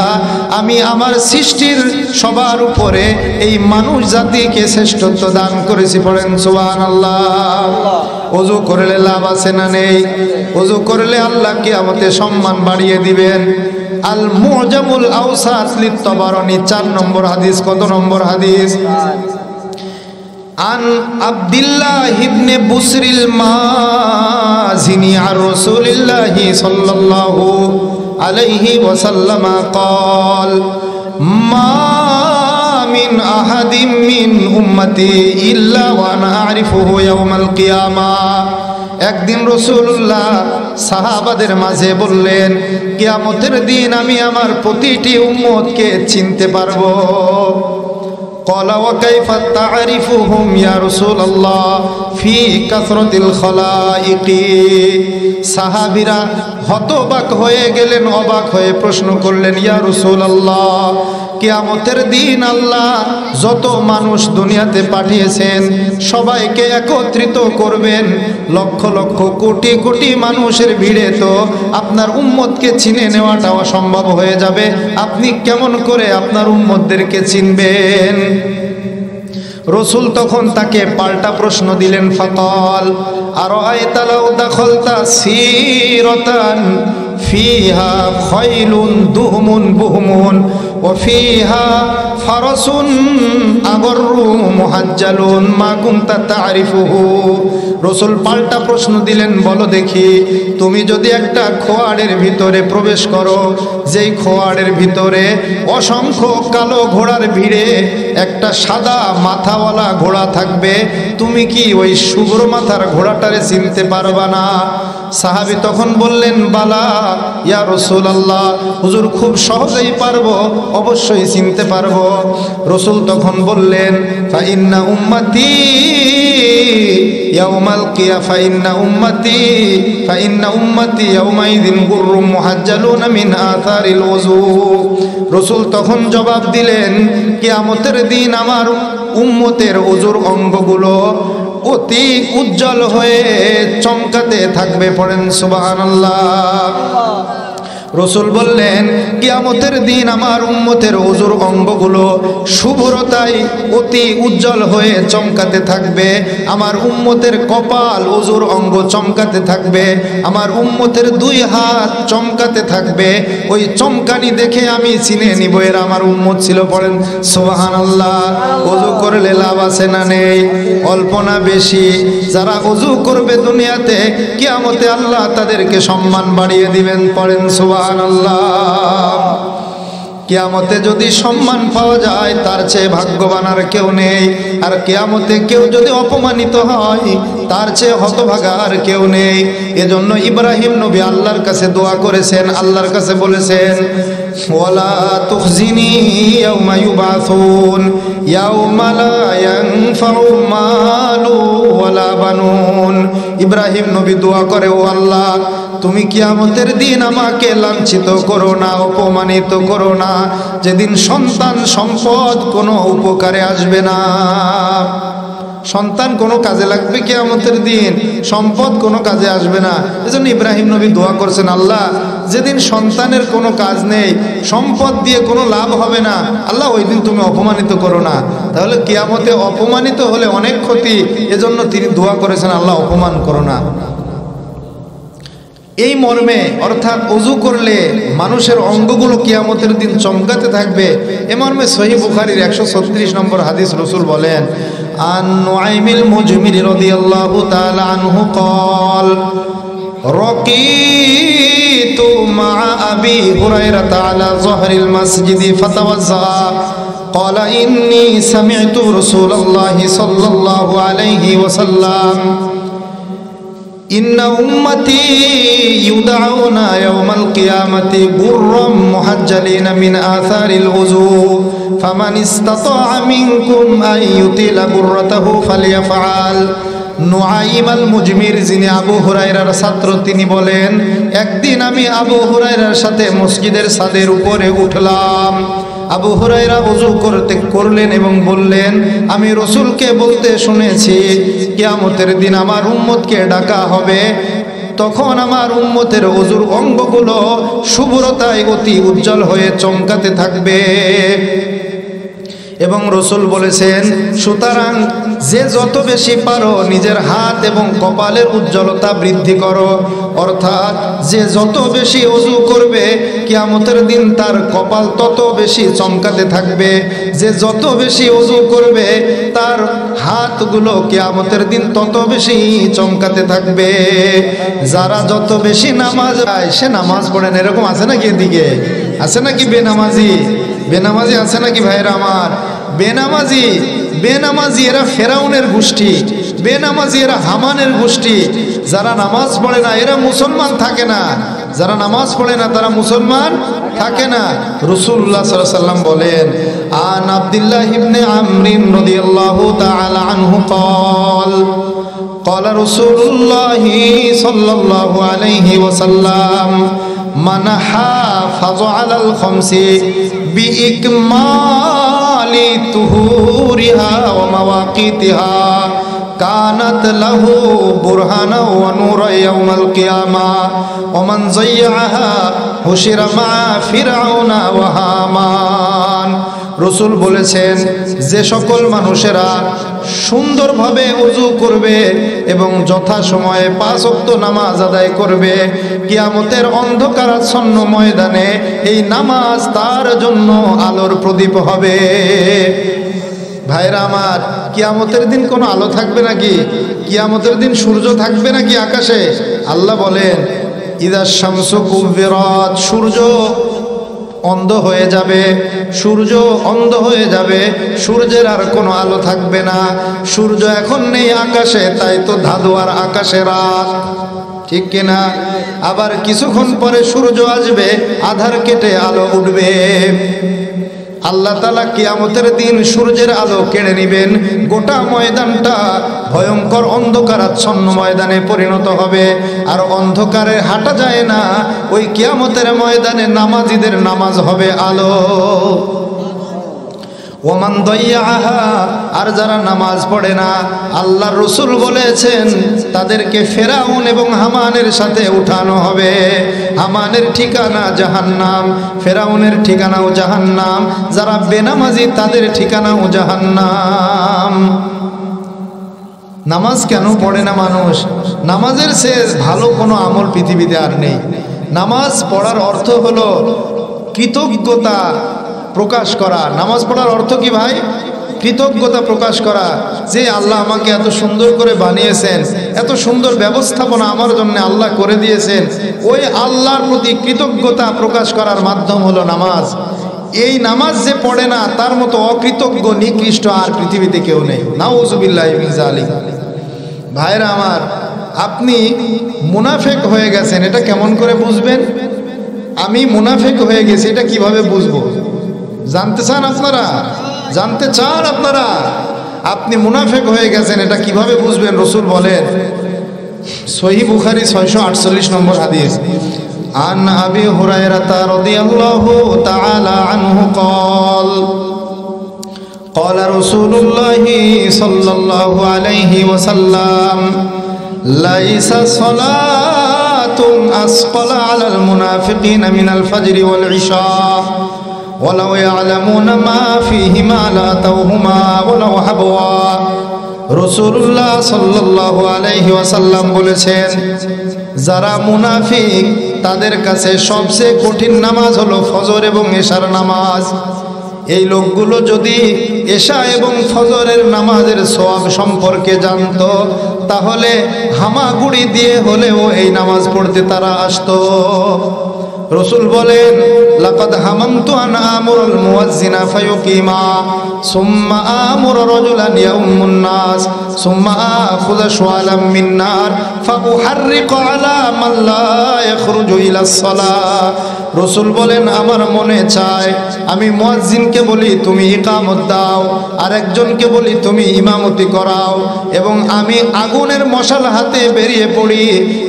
আমি আমার সৃষ্টির সবার উপরে এই মানুষ জাতিকে শ্রেষ্ঠত্ব দান করেছি। পড়েন সুবহানাল্লাহ। ওযু করলে লাভ আছে না নেই? ওযু করলে আল্লাহ কিয়ামতে সম্মান বাড়িয়ে দিবেন। আল মুজামুল আওসাত লিত তাবারানী 4 নম্বর হাদিস। কত নম্বর হাদিস? আন আব্দুল্লাহ ইবনে বুসরিল মাযিনি আর রাসূলিল্লাহি সাল্লাল্লাহু আলাইহি ওয়াসাল্লাম قال মা মিন আহাদিম মিন উম্মতি ইল্লা ওয়া আনা আরিফুহু ইয়াউমাল কিয়ামাহ। একদিন রাসূলুল্লাহ সাহাবাদের মাঝে বললেন, কিয়ামতের দিন আমি আমার প্রতিটি উম্মতকে চিনতে পারবো। قال وكيف تعرفهم يا رسول الله في كثرة الخلائق। সাহাবীরা হতবাক হয়ে গেলেন, অবাক হয়ে প্রশ্ন করলেন, ইয়া রাসূলুল্লাহ, কিয়ামতের দিন আল্লাহ যত মানুষ দুনিয়াতে পাঠিয়েছেন সবাইকে একত্রিত করবেন, লক্ষ লক্ষ কোটি কোটি মানুষের ভিড়ে তো আপনার উম্মতকে চিনে নেওয়াটা অসম্ভব হয়ে যাবে, আপনি কেমন করে আপনার উম্মতদেরকে চিনবেন? রসুল তখন তাকে পাল্টা প্রশ্ন দিলেন, ফাকাল আরাআইতা লাউ দাখালতা সিরাতান ফিহা খাইলুন দুহমুন বুহমুন ওয়া ফিহা ফারাসুন আগররু মুহাজ্জালুন মা কুনতা তা'রিফুহু। রসুল পাল্টা প্রশ্ন দিলেন, বলো দেখি, তুমি যদি একটা খোয়াড়ের ভিতরে প্রবেশ করো, যেই খোয়াড়ের ভিতরে অসংখ্য কালো ঘোড়ার ভিড়ে একটা সাদা মাথাওয়ালা ঘোড়া থাকবে, তুমি কি ওই শুভ্র মাথার ঘোড়াটারে চিনতে পারবা না? সাহাবী তখন বললেন, বালা ইয়া রাসূলুল্লাহ, হুজুর খুব সহজেই পারবো, অবশ্যই চিনতে পারবো। রসুল তখন বললেন, ফাইন্না উম্মতি ইয়াউমাল কিয়ামা ফাইন্না উম্মতি ইয়াউমাইযিন গুররুম মুহাজ্জালুনা মিন আথারিল ওযু। রসুল তখন জবাব দিলেন, কিয়ামতের দিন আমার উম্মতের ওযুর অঙ্গগুলো অতি উজ্জ্বল হয়ে চমকাতে থাকবে। পড়েন সুবহানাল্লাহ। রসুল বললেন, কিয়ামতের দিন আমার উম্মতের ওযুর অঙ্গগুলো শুভ্রতায় অতি উজ্জ্বল হয়ে চমকাতে থাকবে, আমার উম্মতের কপাল ওযুর অঙ্গ চমকাতে থাকবে, আমার উম্মতের দুই হাত চমকাতে থাকবে। ওই চমকানি দেখে আমি চিনে নিব এরা আমার উম্মত ছিল। পড়েন সুবহানাল্লাহ। ওযু করলে লাভ আছে না নেই? অল্প না বেশি? যারা ওযু করবে দুনিয়াতে, কিয়ামতে আল্লাহ তাদেরকে সম্মান বাড়িয়ে দিবেন। পড়েন সুবহানাল্লাহ। কিয়ামতে যদি সম্মান পাওয়া যায় তার চেয়ে ভাগ্যবান আর কেউ নেই। আর কিয়ামতে কেউ যদি অপমানিত হয় তার চেয়ে হতভাগা আর কেউ নেই। এজন্য ইব্রাহিম নবী আল্লাহর কাছে দোয়া করেছেন, আল্লাহর কাছে বলেছেন, ওয়ালা তুখজিনি ইয়াউমা ইউবাসুন ইয়াউমা লা ইয়ানফাউ মালু ওয়ালা বানুন। ইব্রাহিম নবী দোয়া করে, ও আল্লাহ, তুমি কিয়ামতের দিন আমাকে লাঞ্ছিত করো না, অপমানিত করো না, যেদিন সন্তান সম্পদ কোনো উপকারে আসবে না। সন্তান কোনো কাজে লাগবে কিয়ামতের দিন, সম্পদ কোনো কাজে আসবে না। এজন্য ইব্রাহিম নবী দোয়া করছেন, আল্লাহ, যেদিন সন্তানের কোনো কাজ নেই, সম্পদ দিয়ে কোনো লাভ হবে না, আল্লাহ ওই দিন তুমি অপমানিত করো না। তাহলে কিয়ামতে অপমানিত হলে অনেক ক্ষতি, এজন্য তিনি দোয়া করেছেন, আল্লাহ অপমান করো না। এই মর্মে, অর্থাৎ ওযু করলে মানুষের অঙ্গগুলো কিয়ামতের দিন চমকাতে থাকবে, এ মর্মে সহিহ বুখারীর 136 নম্বর হাদিস রাসূল বলেন, আন নুআইমিল মুজমিরি রাদিয়াল্লাহু তাআলা আনহু قال রাকিতু মা আবি হুরায়রা আলা যহরিল মাসজিদ ফাতাওয়াজ্জা قال ইন্নী সামি'তু রাসূলুল্লাহি সাল্লাল্লাহু আলাইহি ওয়াসাল্লাম ইন্না উম্মতি ইউদআউনা ইয়াওমাল কিয়ামাতি গুররাম মুহাজ্জালিনা মিন আথারিল ওযু ফামান ইসতাতাআ মিনকুম আন ইউতিলা গুররাতাহু ফালইয়াফআল। নুআইম আল মুজমির, যিনি আবু হুরায়রার ছাত্র, তিনি বলেন, একদিন আমি আবু হুরায়রার সাথে মসজিদের ছাদের উপরে উঠলাম। আবু হুরায়রা ওযু করলেন এবং বললেন, আমি রাসূলকে বলতে শুনেছি কিয়ামতের দিন আমার উম্মতকে ডাকা হবে, তখন আমার উম্মতের ওযুর অঙ্গগুলো শুভ্রতায় অতি উজ্জ্বল হয়ে চমকাতে থাকবে। এবং রসুল বলেছেন, সুতরাং যে যত বেশি পারো নিজের হাত এবং কপালের উজ্জ্বলতা বৃদ্ধি করো। অর্থাৎ যে যত বেশি ওযু করবে কিয়ামতের দিন তার কপাল তত বেশি চমকাতে থাকবে। যে যত বেশি ওযু করবে তার হাতগুলো কিয়ামতের দিন তত বেশি চমকাতে থাকবে। যারা যত বেশি নামাজ আয় সে নামাজ পড়েন, এরকম আছে নাকি? এদিকে আছে নাকি বেনামাজি? বেনামাজি আছে নাকি ভাইরা আমার? বেনামাজি এরা ফেরাউনের গোষ্ঠী, বেনামাজি এরা হামানের গোষ্ঠী। যারা নামাজ পড়ে না এরা মুসলমান থাকে না, যারা নামাজ পড়ে না তারা মুসলমান থাকে না। রাসূলুল্লাহ সাল্লাল্লাহু আলাইহি ওয়াসাল্লাম বলেন, আন আব্দুল্লাহ ইবনে আমর রাদিয়াল্লাহু তাআলা আনহু قال قال رسول الله صلى الله عليه وسلم من حافظ على الخمس بإكمال طهورها ومواقيتها كانت له برهانا ونورا يوم القيامة ومن ضيعها حشر مع فرعون وهامان। রসুল বলেছেন, যে সকল মানুষেরা সুন্দরভাবে ওযু করবে এবং যথাসময়ে 5 ওয়াক্ত নামাজ আদায় করবে, কিয়ামতের অন্ধকারাচ্ছন্ন ময়দানে এই নামাজ তার জন্য আলোর প্রদীপ হবে। ভাইরা আমার, কিয়ামতের দিন কোনো আলো থাকবে নাকি? কিয়ামতের দিন সূর্য থাকবে নাকি আকাশে? আল্লাহ বলেন, ইদা শামসু কুব্বিরাত, সূর্য অন্ধ হয়ে যাবে, সূর্য অন্ধ হয়ে যাবে, সূর্যের আর কোনো আলো থাকবে না। সূর্য এখন নেই আকাশে, তাই তো ধাঁধুয়ার আকাশে রাত, ঠিক কিনা? আবার কিছুক্ষণ পরে সূর্য আসবে, আধার কেটে আলো উঠবে। আল্লাহ তাআলা কিয়ামতের দিন সূর্যের আলো কেড়ে নেবেন, গোটা ময়দানটা ভয়ঙ্কর অন্ধকারাচ্ছন্ন ময়দানে পরিণত হবে। আর অন্ধকারে হাঁটা যায় না, ওই কিয়ামতের ময়দানে নামাজীদের নামাজ হবে আলো। ওমান দাইয়াহা, আর যারা নামাজ পড়ে না, আল্লাহর রাসূল বলেছেন তাদেরকে ফেরাউন এবং হামানের সাথে উঠানো হবে। হামানের ঠিকানা জাহান্নাম, ফেরাউনের ঠিকানাও জাহান্নাম, যারা বেনামাজি তাদের ঠিকানাও জাহান্নাম। নামাজ কেন পড়ে না মানুষ? নামাজের শেষ ভালো কোনো আমল পৃথিবীতে আর নেই। নামাজ পড়ার অর্থ হলো কৃতজ্ঞতা প্রকাশ করা। নামাজ পড়ার অর্থ কি ভাই? কৃতজ্ঞতা প্রকাশ করা, যে আল্লাহ আমাকে এত সুন্দর করে বানিয়েছেন, এত সুন্দর ব্যবস্থাপনা আমার জন্য আল্লাহ করে দিয়েছেন, ওই আল্লাহর প্রতি কৃতজ্ঞতা প্রকাশ করার মাধ্যম হলো নামাজ। এই নামাজ যে পড়ে না তার মতো অকৃতজ্ঞ নিকৃষ্ট আর পৃথিবীতে কেউ নেই। নাউযুবিল্লাহি মিন যালিক। ভাইরা আমার, আপনি মুনাফিক হয়ে গেছেন, এটা কেমন করে বুঝবেন? আমি মুনাফিক হয়ে গেছি, এটা কিভাবে বুঝবো? জানতে চান আপনারা? জানতে চান আপনারা? আপনি মুনাফিক হয়ে গেছেন, এটা কিভাবে বুঝবেন? রাসূল বলেন, সহিহ বুখারী 648 নম্বর হাদিস, আন আবি হুরায়রা রাদিয়াল্লাহু তাআলা আনহু قال قال رسول الله صلى الله عليه وسلم ليس صلاة أثقل على المنافقين من الفجر والعشاء ولو يعلمون ما فيهما لأتوهما ولو حبوا। রাসূলুল্লাহ সাল্লাল্লাহু আলাইহি ওয়াসাল্লাম বলেছেন, যারা মুনাফিক তাদের কাছে সবচেয়ে কঠিন নামাজ হলো ফজর এবং এশার নামাজ। এই লোকগুলো যদি এশা এবং ফজরের নামাজের সওয়াব সম্পর্কে জানতো, তাহলে হামাগুড়ি দিয়ে হলেও এই নামাজ পড়তে তারা আসতো। রাসূল বলেন, লাকাদ হামামতু আন আমুরাল মুয়াজ্জিনা ফায়ুকিমা সুম্মা আমুরা রাজুলান ইয়াউমুন নাস সুম্মা আখুযা শুআলাম মিন নার ফাউহাররিকু আলা মান লা ইয়াখরুজু ইলাস সালাহ। রাসূল বলেন, আমার মনে চায় আমি মুয়াজ্জিনকে বলি তুমি ইকামত দাও, আর একজনকে বলি তুমি ইমামতি করাও, এবং আমি আগুনের মশাল হাতে বেরিয়ে পড়ি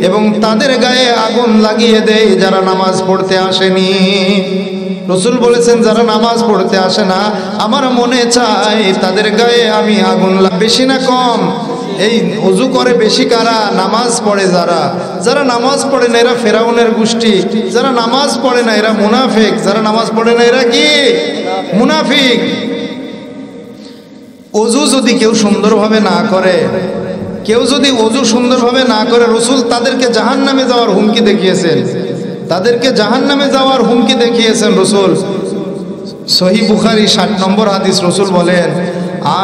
এবং তাদের গায়ে আগুন লাগিয়ে দেই যারা নামাজ পড়তে আসেনি। রাসূল বলেছেন, যারা নামাজ পড়তে আসে না আমার মনে চায় তাদের গায়ে আমি আগুন। বেশি না কম? এই ওযু করে বেশি কারা? নামাজ পড়ে যারা। যারা নামাজ পড়ে না এরা ফেরাউনের গোষ্ঠী, যারা নামাজ পড়ে না এরা মুনাফিক, যারা নামাজ পড়ে না এরা কি? মুনাফিক। অজু যদি কেউ সুন্দরভাবে না করে, কেউ যদি অজু সুন্দরভাবে না করে, রসুল তাদেরকে জাহান্নামে যাওয়ার হুমকি দেখিয়েছেন, তাদেরকে জাহান্নামে যাওয়ার হুমকি দেখিয়েছেন রসুল। সহিহ বুখারী 60 নম্বর হাদিস, রসুল বলেন,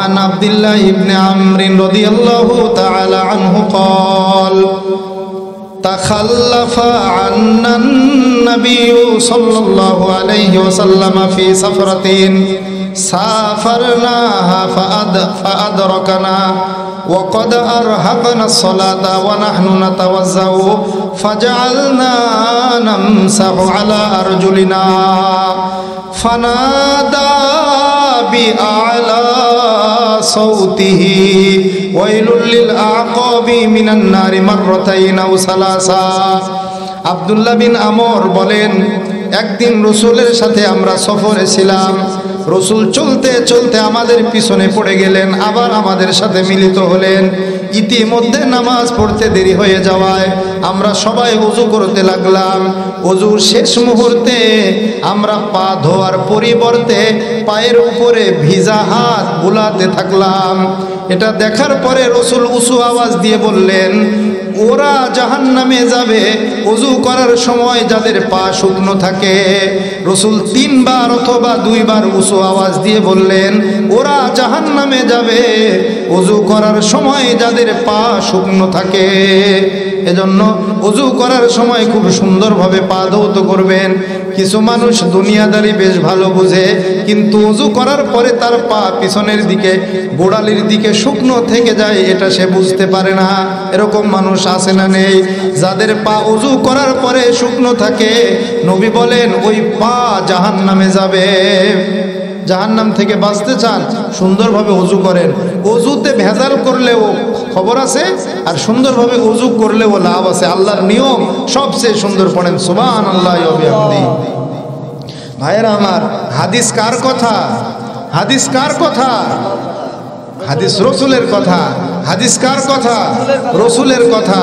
আন আব্দুল্লাহ ইবনে আমরিন রাদিয়াল্লাহু তাআলা আনহু قال تخلف عنا النبي صلى الله عليه وسلم في سفرة سافرناها فأدركنا وقد أرهقنا الصلاة ونحن نتوضأ فجعلنا نمسح على أرجلنا فنادى بأعلى صوته ويل للأعقاب من النار مرتين أو ثلاثا। আব্দুল্লাহ বিন আমর বলেন, একদিন রসুলের সাথে আমরা সফরে ছিলাম, রসুল চলতে চলতে আমাদের পিছনে পড়ে গেলেন, আবার আমাদের সাথে মিলিত হলেন। ইতিমধ্যে নামাজ পড়তে দেরি হয়ে যাওয়ায় আমরা সবাই ওযু করতে লাগলাম। ওযুর শেষ মুহূর্তে আমরা পা ধোয়ার পরিবর্তে পায়ের উপরে ভিজা হাত বুলাতে থাকলাম। এটা দেখার পরে রসুল উঁচু আওয়াজ দিয়ে বললেন, ওরা জাহান্নামে যাবে ওযু করার সময় যাদের পা শুকনো থাকে। রসুল 3 বার অথবা 2 বার উঁচু আওয়াজ দিয়ে বললেন, ওরা জাহান্নামে যাবে ওযু করার সময় যাদের পা শুকনো থাকে। এজন্য ওযু করার সময় খুব সুন্দরভাবে পা ধৌত করবেন। কিছু মানুষ দুনিয়াদারি বেশ ভালো বুঝে, কিন্তু ওযু করার পরে তার পা পিছনের দিকে গোড়ালির দিকে শুকনো থেকে যায়, এটা সে বুঝতে পারে না। এরকম মানুষ আছে না নেই? যাদের পা ওযু করার পরে শুকনো থাকে, নবী বলেন ওই পা জাহান্নামে যাবে। জাহান্নাম থেকে বাঁচতে চান, সুন্দরভাবে ওযু করেন। ওযুতে ভেজাল করলেও খবর আছে, আর সুন্দরভাবে ওযু করলেও লাভ আছে। আল্লাহর নিয়ম সবচেয়ে সুন্দর। পড়েন সুবহানাল্লাহি ওয়া বিহামদিহি। ভাইয়েরা আমার, হাদিস কার কথা? হাদিস কার কথা? হাদিস রসুলের কথা। হাদিস কার কথা? রসুলের কথা।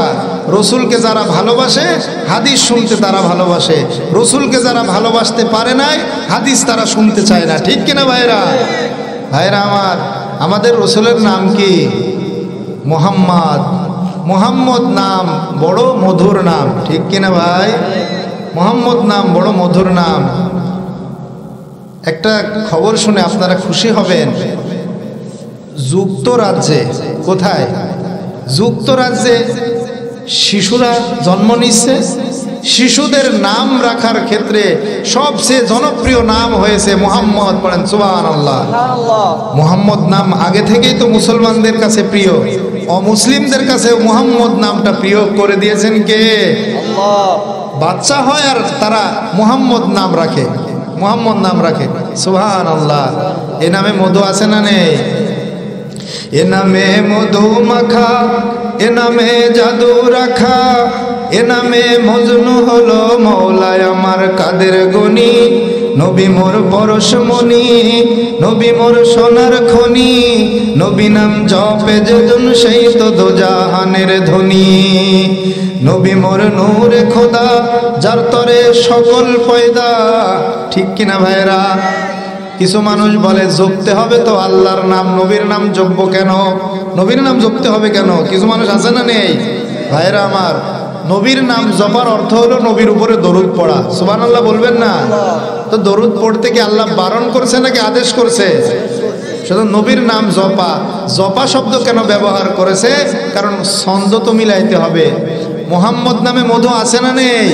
রসুলকে যারা ভালোবাসে হাদিস শুনতে তারা ভালোবাসে, রসুলকে যারা ভালোবাসতে পারে নাই হাদিস তারা শুনতে চায় না। ঠিক কিনা ভাইরা? ভাইরা আমার, আমাদের রসুলের নাম কি? মুহাম্মদ। মুহাম্মদ নাম বড় মধুর নাম। ঠিক কিনা ভাই? মুহাম্মদ নাম বড় মধুর নাম। একটা খবর শুনে আপনারা খুশি হবেন। যুক্তরাজ্যে, কোথায়? যুক্তরাজ্যে শিশুরা জন্ম নিচ্ছে। শিশুদের নাম রাখার ক্ষেত্রে সবচেয়ে জনপ্রিয় নাম হয়েছে মুহাম্মদ। পড়েন সুবহানাল্লাহ। মুহাম্মদ নাম আগে থেকেই তো মুসলমানদের কাছে প্রিয়, অমুসলিমদের কাছে মুহাম্মদ নামটা প্রিয় করে দিয়েছেন কে? আল্লাহ। বাচ্চা হয় আর তারা মুহাম্মদ নাম রাখে, মুহাম্মদ নাম রাখে। সুবহানাল্লাহ। এ নামে মধু আছে না নেই? এ নামে মধু মাখা, এ নামে জাদু রাখা, এ নামে মজনু হলো মৌলায় আমার কাদের গনি। নবী মোর পরশমণি, নবী মোর সোনার খনি, নবী নাম জপে যেজন সেই তো দোজাহানের ধনী। নবী মোর নূরে খোদা, যার তরে সকল পয়দা। ঠিক কিনা ভাইরা? কিছু মানুষ বলে জপতে হবে তো আল্লাহর নাম, নবীর নাম জপবো কেন? নবীর নাম জপতে হবে কেন? কিছু মানুষ আছে না নেই? ভাইরা আমার, নবীর নাম জপার অর্থ হলো নবীর উপরে দরুদ পড়া। সুবহানাল্লাহ বলবেন না? তো দরুদ পড়তে কি আল্লাহ বারণ করছে নাকি আদেশ করছে? শুধু নবীর নাম জপা। জপা শব্দ কেন ব্যবহার করেছে? কারণ ছন্দ তো মিলাইতে হবে। মুহাম্মদ নামে মধু আছে না নেই?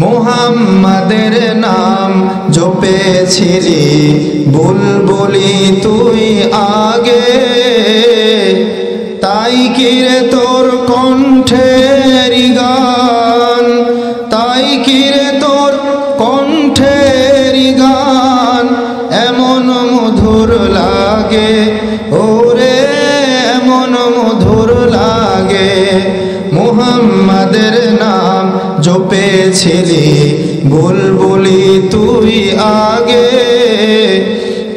মুহাম্মাদের নাম জপেছিলি বুলবুলি তুই আগে, তাই কিরে তোর কণ্ঠের গান, তাই কিরে তোর কণ্ঠের গান এমন মধুর লাগে, ওরে এমন মধুর লাগে। মুহাম্মাদের নাম জপেছিলি বুলবুলি তুই আগে,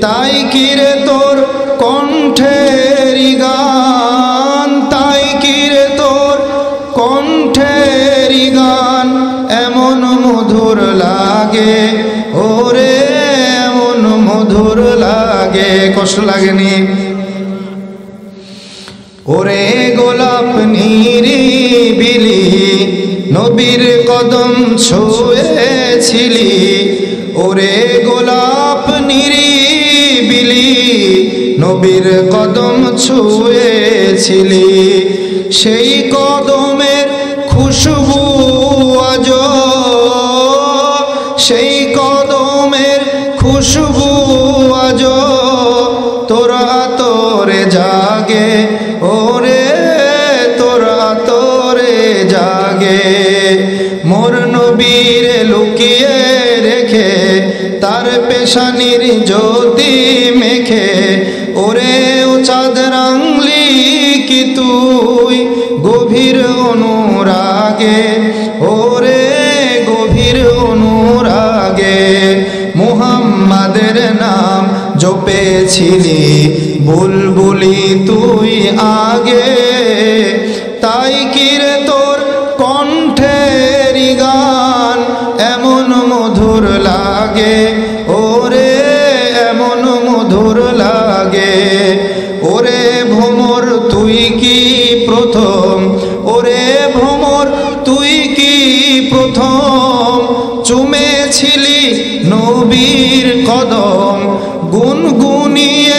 তাই কিরে তোর কণ্ঠের গান, তাই কিরে তোর কণ্ঠের গান এমন মধুর লাগে, ওরে এমন মধুর লাগে। কষ্ট কষ্ট লাগেনি? ওরে গোলাপ নিরিবিলি নবীর কদম ছুঁয়েছিলি, ওরে গোলাপ নিরিবিলি নবীর কদম ছুঁয়েছিলি, সেই কদমের খুশবু আজ, সেই কদমের খুশবু আজ তোরা তোরে জাগে, ওরে তোরা তোরে জাগে। মোর নবীর লুকিয়ে রেখে তার পেশানির জ্যোতি মেখে, ওরে ও চাঁদ রাঙলি কি তুই গভীর অনুরাগে, ওরে গভীর অনুরাগে। মুহাম্মাদের নাম জপেছিলি বুলবুলি তুই আগে, তাই কিরে তোর কণ্ঠের গান এমন মধুর লাগে, ওরে এমন মধুর লাগে। ওরে ভ্রমর তুই কি প্রথম, ওরে ভ্রমর তুই কি প্রথম চুমেছিলি নবীর কদম, গুনগুনিয়ে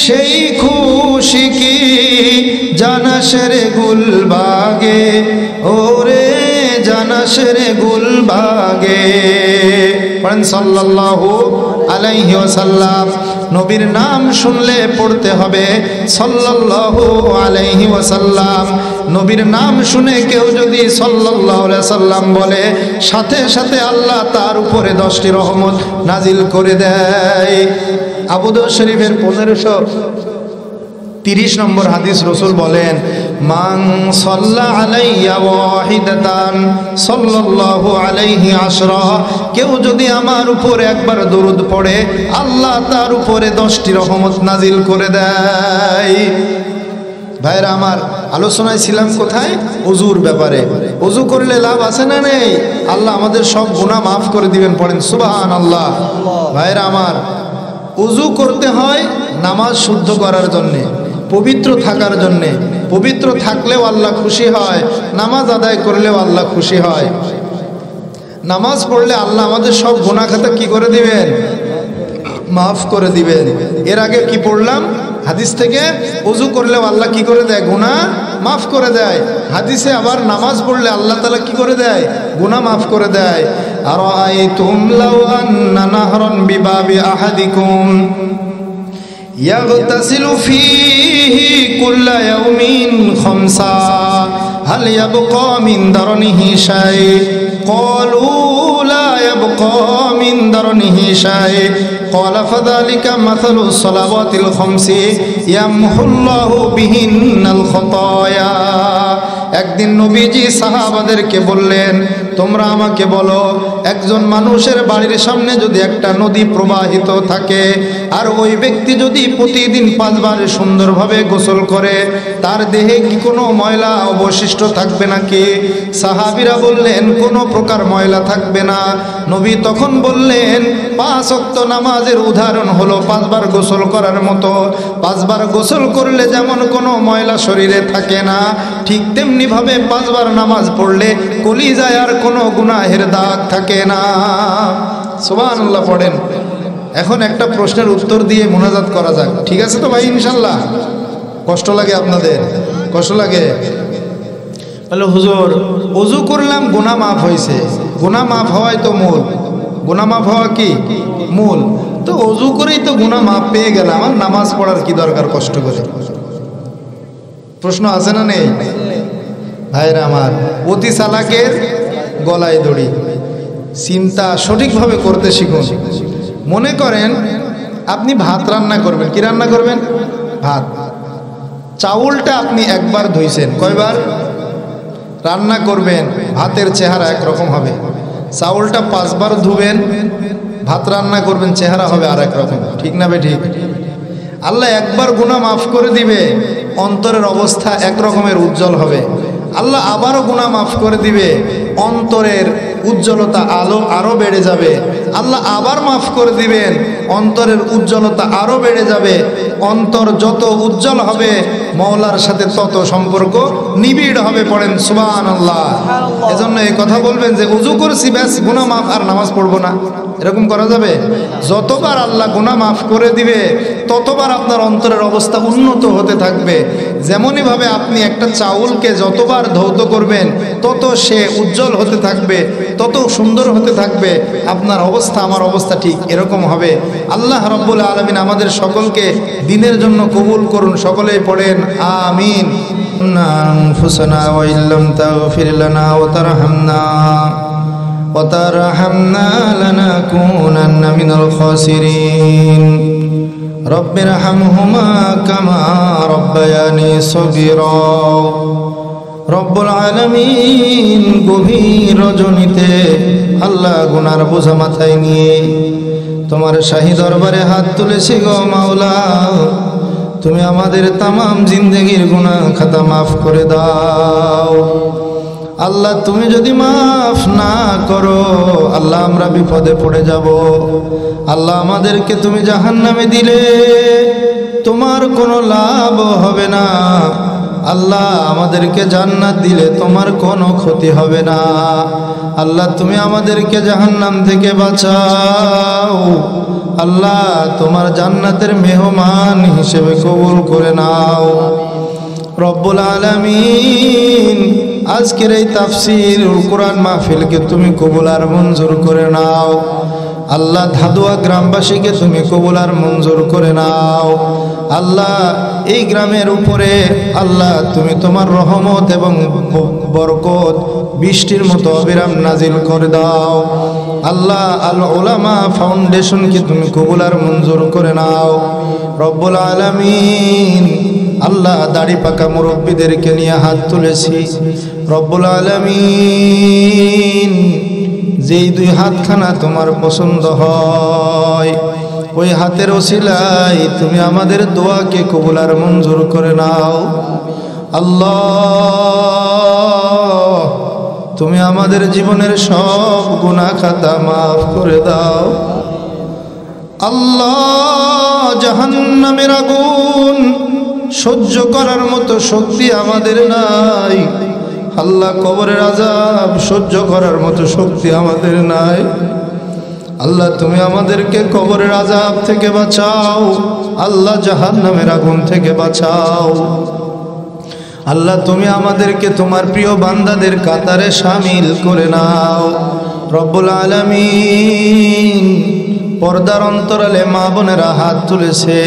সেই খুশি কি জানাস রে গুলবাগে, ওরে জানাস রে গুলবাগে। পড়েন সাল্লাল্লাহু আলাইহি ওয়াসাল্লাম। নবীর নাম শুনলে পড়তে হবে সাল্লাল্লাহু আলাইহি ওয়াসাল্লাম। নবীর নাম শুনে কেউ যদি সাল্লাল্লাহু আলাইহি ওয়াসাল্লাম বলে, সাথে সাথে আল্লাহ তার উপরে 10টি রহমত নাজিল করে দেয়। আবু দাউদ শরীফের 1530 নম্বর হাদিস রাসূল বলেন, মান সাল্লা আলাইয়া ওয়াহিদাতান সাল্লাল্লাহু আলাইহি আশরা, কেউ যদি আমার উপরে একবার দরুদ পড়ে আল্লাহ তার উপরে 10টি রহমত নাজিল করে দেয়। ভাইরা আমার, আলোচনায় ছিলাম কোথায়? ওযুর ব্যাপারে। ওযু করলে লাভ আছে না নেই? আল্লাহ আমাদের সব গুনাহ মাফ করে দিবেন, পড়েন সুবহানাল্লাহ। ভাইরা আমার, ওযু করতে হয় নামাজ শুদ্ধ করার জন্যে, পবিত্র থাকার জন্যে। পবিত্র থাকলেও আল্লাহ খুশি হয়, নামাজ আদায় করলেও আল্লাহ খুশি হয়। নামাজ পড়লে আল্লাহ আমাদের সব গুনাহ খাতা কি করে দিবেন? মাফ করে দিবেন। এর আগে কি পড়লাম হাদিস থেকে? ওযু করলেও আল্লাহ কি করে দেয়? গুনাহ মাফ করে দেয়। হাদিসে আবার নামাজ পড়লে আল্লাহ তাআলা কি করে দেয়? গুনাহ মাফ করে দেয়। আরাআইতুম লাউ আন্না নাহরান বিবাবি আহাদিকুম ইয়াগতাসিলু ফীহি কুল্লা ইয়াউমিন খামসা হাল ইয়াবকা মিন দারনিহি শাই, ক্বালু লা ইয়াবকা মিন দারনিহি শাই, ক্বালা ফাযালিকা মাসালুস সালাওয়াতিল খামসি ইয়ামহুল্লাহু বিহিন্নাল খাতায়া। একদিন নবীজি সাহাবাদেরকে বললেন, তোমরা আমাকে বলো, একজন মানুষের বাড়ির সামনে যদি একটা নদী প্রবাহিত থাকে আর ওই ব্যক্তি যদি প্রতিদিন 5 বার সুন্দরভাবে গোসল করে, তার দেহে কি কোনো ময়লা অবশিষ্ট থাকবে নাকি? সাহাবীরা বললেন, কোনো প্রকার ময়লা থাকবে না। নবী তখন বললেন, 5 ওয়াক্ত নামাজের উদাহরণ হলো 5 বার গোসল করার মতো। 5 বার গোসল করলে যেমন কোনো ময়লা শরীরে থাকে না, ঠিক তেমনি ভাবে 5 বার নামাজ পড়লে কলিজায় আর কোনো গুনাহের দাগ থাকে না। সুবহানাল্লাহ পড়েন। এখন একটা প্রশ্নের উত্তর দিয়ে মুনাজাত করা যাক, ঠিক আছে তো ভাই? ইনশাল্লাহ। কষ্ট লাগে আপনাদের? কষ্ট লাগে? বলে হুজুর ওযু করলাম গুনাহ মাফ হয়েছে, গুনাহ মাফ হওয়াই তো মূল, গুনাহ মাফ হওয়া কি মূল? তো ওযু করেই তো গুনাহ মাফ পেয়ে গেলাম, আর নামাজ পড়ার কি দরকার কষ্ট করে? প্রশ্ন আছে না নেই? ভাইরা আমার, অতি চালাকের গলায় দড়ি। চিন্তা সঠিকভাবে করতে শিখুন। মনে করেন আপনি ভাত রান্না করবেন। কি রান্না করবেন? ভাত। চাউলটা আপনি একবার ধুইছেন, কয়বার রান্না করবেন? ভাতের চেহারা একরকম হবে। চাউলটা 5 বার ধুবেন, ভাত রান্না করবেন, চেহারা হবে আর এক রকম। ঠিক না বে ঠিক? আল্লাহ একবার গুনাহ মাফ করে দিবে, অন্তরের অবস্থা এক রকমের উজ্জ্বল হবে। আল্লাহ আবারও গুনাহ মাফ করে দিবে, অন্তরের উজ্জ্বলতা আরো বেড়ে যাবে। আল্লাহ আবার মাফ করে দিবেন, অন্তরের উজ্জ্বলতা আরো বেড়ে যাবে। অন্তর যত উজ্জ্বল হবে মওলার সাথে তত সম্পর্ক নিবিড় হবে। পড়েন সুবহানাল্লাহ। এজন্য এই কথা বলবেন যে উযু করছি ব্যাস গুনাহ মাফ, আর নামাজ পড়বো না, এরকম করা যাবে? যতবার আল্লাহ গুনাহ মাফ করে দিবে ততবার আপনার অন্তরের অবস্থা উন্নত হতে থাকবে। যেমনই ভাবে আপনি একটা চাউলকে যতবার ধৌত করবেন তত সে উজ্জ্বল হতে থাকবে, তত সুন্দর হতে থাকবে। আপনার অবস্থা আমার অবস্থা ঠিক এরকম হবে। আল্লাহ রাব্বুল আলামিন আমাদের সকলকে দ্বীনের জন্য কবুল করুন। সকলেই পড়েন আমিন। আনফুসানা ওয়া ইল্লাম তাগফির লানা ওয়া তারহামনা وترحمنا لنكونن من الخاسرين رب ارحمهما كما ربياني صغيرا রব্বুল আলামিন গভীর রজনীতে আল্লাহ গুনার বোঝা মাথায় নিয়ে তোমার শাহী দরবারে হাত তুলেছি গো মাওলা, তুমি আমাদের তাম জিন্দেগির গুনাহ খাতা মাফ করে দাও। আল্লাহ তুমি যদি মাফ না করো আল্লাহ আমরা বিপদে পড়ে যাব। আল্লাহ আমাদেরকে তুমি জাহান্নামে দিলে তোমার কোনো লাভ হবে না। আল্লাহ আমাদেরকে জান্নাত দিলে তোমার কোনো ক্ষতি হবে না। আল্লাহ তুমি আমাদেরকে জাহান্নাম থেকে বাঁচাও। আল্লাহ তোমার জান্নাতের মেহমান হিসেবে কবুল করে নাও। রব্বুল আলামিন আজকের এই তাফসীর কোরআন মাহফিলকে তুমি কবুল আর মঞ্জুর করে নাও। আল্লাহ ধাদুয়া গ্রামবাসীকে তুমি কবুল আর মঞ্জুর করে নাও। আল্লাহ এই গ্রামের উপরে আল্লাহ তুমি তোমার রহমত এবং বরকত বৃষ্টির মতো অবিরাম নাজিল করে দাও। আল্লাহ আল উলামা ফাউন্ডেশনকে তুমি কবুল আর মঞ্জুর করে নাও। রব্বুল আলামিন আল্লাহ দাড়ি পাকা মুরব্বীদেরকে নিয়ে হাত তুলেছি। রব্বুল আলামিন যেই দুই হাতখানা তোমার পছন্দ হয় ওই হাতের ওসিলায় তুমি আমাদের দোয়াকে কবুল আর মঞ্জুর করে নাও। আল্লাহ তুমি আমাদের জীবনের সব গুনাহ খাতা মাফ করে দাও। আল্লাহ জাহান্নামের আগুন সহ্য করার মতো শক্তি আমাদের নাই। আল্লাহ কবরের আযাব সহ্য করার মতো শক্তি আমাদের নাই। আল্লাহ তুমি আমাদেরকে কবরের আযাব থেকে বাঁচাও। আল্লাহ জাহান্নামের আগুন থেকে বাঁচাও। আল্লাহ তুমি আমাদেরকে তোমার প্রিয় বান্দাদের কাতারে শামিল করে নাও। রব্বুল আলামিন পর্দার অন্তরালে মা বোনেরা হাত তুলেছে।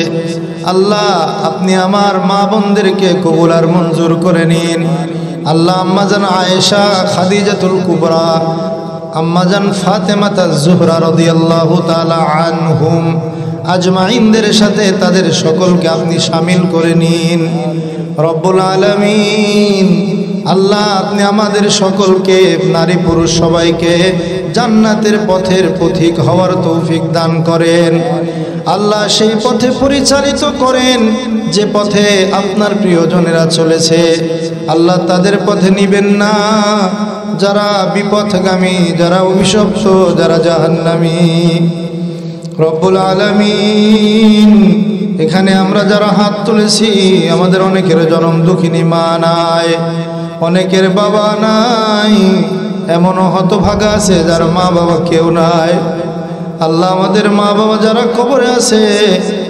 আল্লাহ আপনি আমার মা বোনদেরকে কবুল আর মঞ্জুর করে নিন। আল্লাহ আম্মাজান আয়েশা খাদিজাতুল কুবরা, আম্মাজান ফাতেমাতা জুহরা রাদিয়াল্লাহু তাআলা আনহুম আজমাইনদের সাথে তাদের সকলকে আপনি শামিল করে নিন। রব্বুল আলামিন আল্লাহ আপনি আমাদের সকলকে নারী পুরুষ সবাইকে জান্নাতের পথের পথিক হওয়ার তৌফিক দান করেন। আল্লাহ সেই পথে পরিচালিত করেন যে পথে আপনার প্রিয়জনেরা চলেছে। আল্লাহ তাদের পথে নিবেন না যারা বিপথগামী, যারা অভিশপ্ত, যারা জাহান্নামী। রব্বুল আলামিন এখানে আমরা যারা হাত তুলেছি আমাদের অনেকের জনম দুঃখিনী মা নাই, অনেকের বাবা নাই, এমনও হতভাগা আছে যার মা বাবা কেউ নাই। আল্লাহ আমাদের মা বাবা যারা কবরে আছে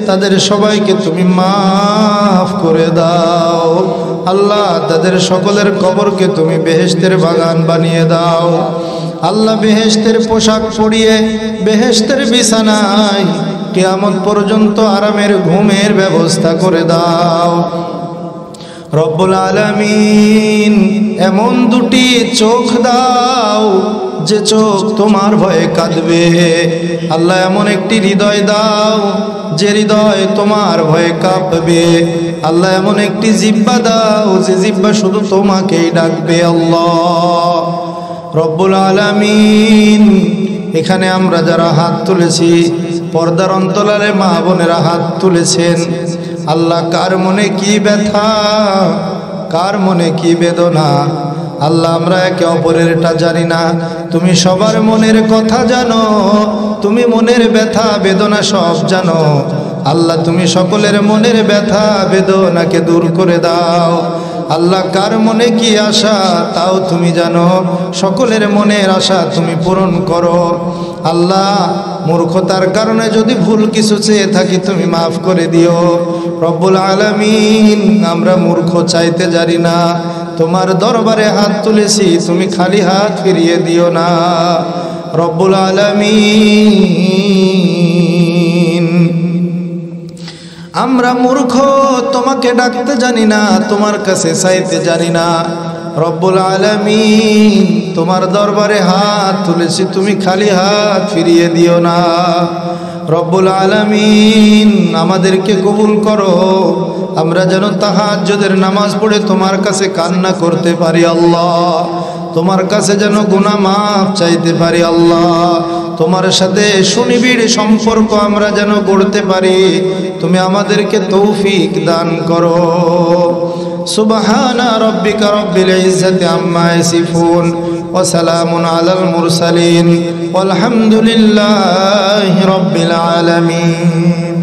তাদের সবাইকে তুমি মাফ করে দাও। আল্লাহ তাদের সকলের কবরকে তুমি বেহেশতের বাগান বানিয়ে দাও। আল্লাহ বেহেশতের পোশাক পরিয়ে বেহেশতের বিছানায় কিয়ামত পর্যন্ত আরামের ঘুমের ব্যবস্থা করে দাও। রব্বুল আলামিন এমন দুটি চোখ দাও যে চোখ তোমার ভয়ে কাঁদবে। আল্লাহ এমন একটি হৃদয় দাও যে হৃদয় তোমার ভয়ে কাঁপবে। আল্লাহ এমন একটি জিহ্বা দাও যে জিহ্বা শুধু তোমাকেই ডাকবে। আল্লাহ রব্বুল আলামিন এখানে আমরা যারা হাত তুলেছি পর্দার অন্তরালে মা বোনেরা হাত তুলেছেন। আল্লাহ কার মনে কি ব্যথা, কার মনে কি বেদনা, আল্লাহ আমরা একে অপরেরটা জানি না, তুমি সবার মনের কথা জানো, তুমি মনের ব্যথা বেদনা সব জানো। আল্লাহ তুমি সকলের মনের ব্যথা বেদনাকে দূর করে দাও। আল্লাহ কার মনে কি আশা তাও তুমি জানো, সকলের মনের আশা তুমি পূরণ করো। আল্লাহ মূর্খতার কারণে যদি ভুল কিছু চেয়ে থাকি তুমি মাফ করে দিও। রব্বুল আলামিন আমরা মূর্খ চাইতে জানি না, তোমার দরবারে হাত তুলেছি, তুমি খালি হাত ফিরিয়ে দিও না। রব্বুল আলামিন আমরা মূর্খ, তোমাকে ডাকতে জানি না, তোমার কাছে চাইতে জানি না। রব্বুল আলামিন তোমার দরবারে হাত তুলেছি, তুমি খালি হাত ফিরিয়ে দিও না। রব্বুল আলামিন আমাদেরকে কবুল করো, আমরা যেন তাহাজ্জুদের নামাজ পড়ে তোমার কাছে কান্না করতে পারি আল্লাহ, তোমার কাছে যেন গুনাহ মাফ চাইতে পারি আল্লাহ, তোমার সাথে সুনিবিড় সম্পর্ক আমরা যেন গড়তে পারি, তুমি আমাদেরকে তৌফিক দান করো। সুবহানা রাব্বিকা রাব্বিল ইজ্জাতি আম্মা ইয়াসিফুন ওয়া সালামুন আলাল মুরসালিন ওয়াল হামদুলিল্লাহি রাব্বিল আলামিন।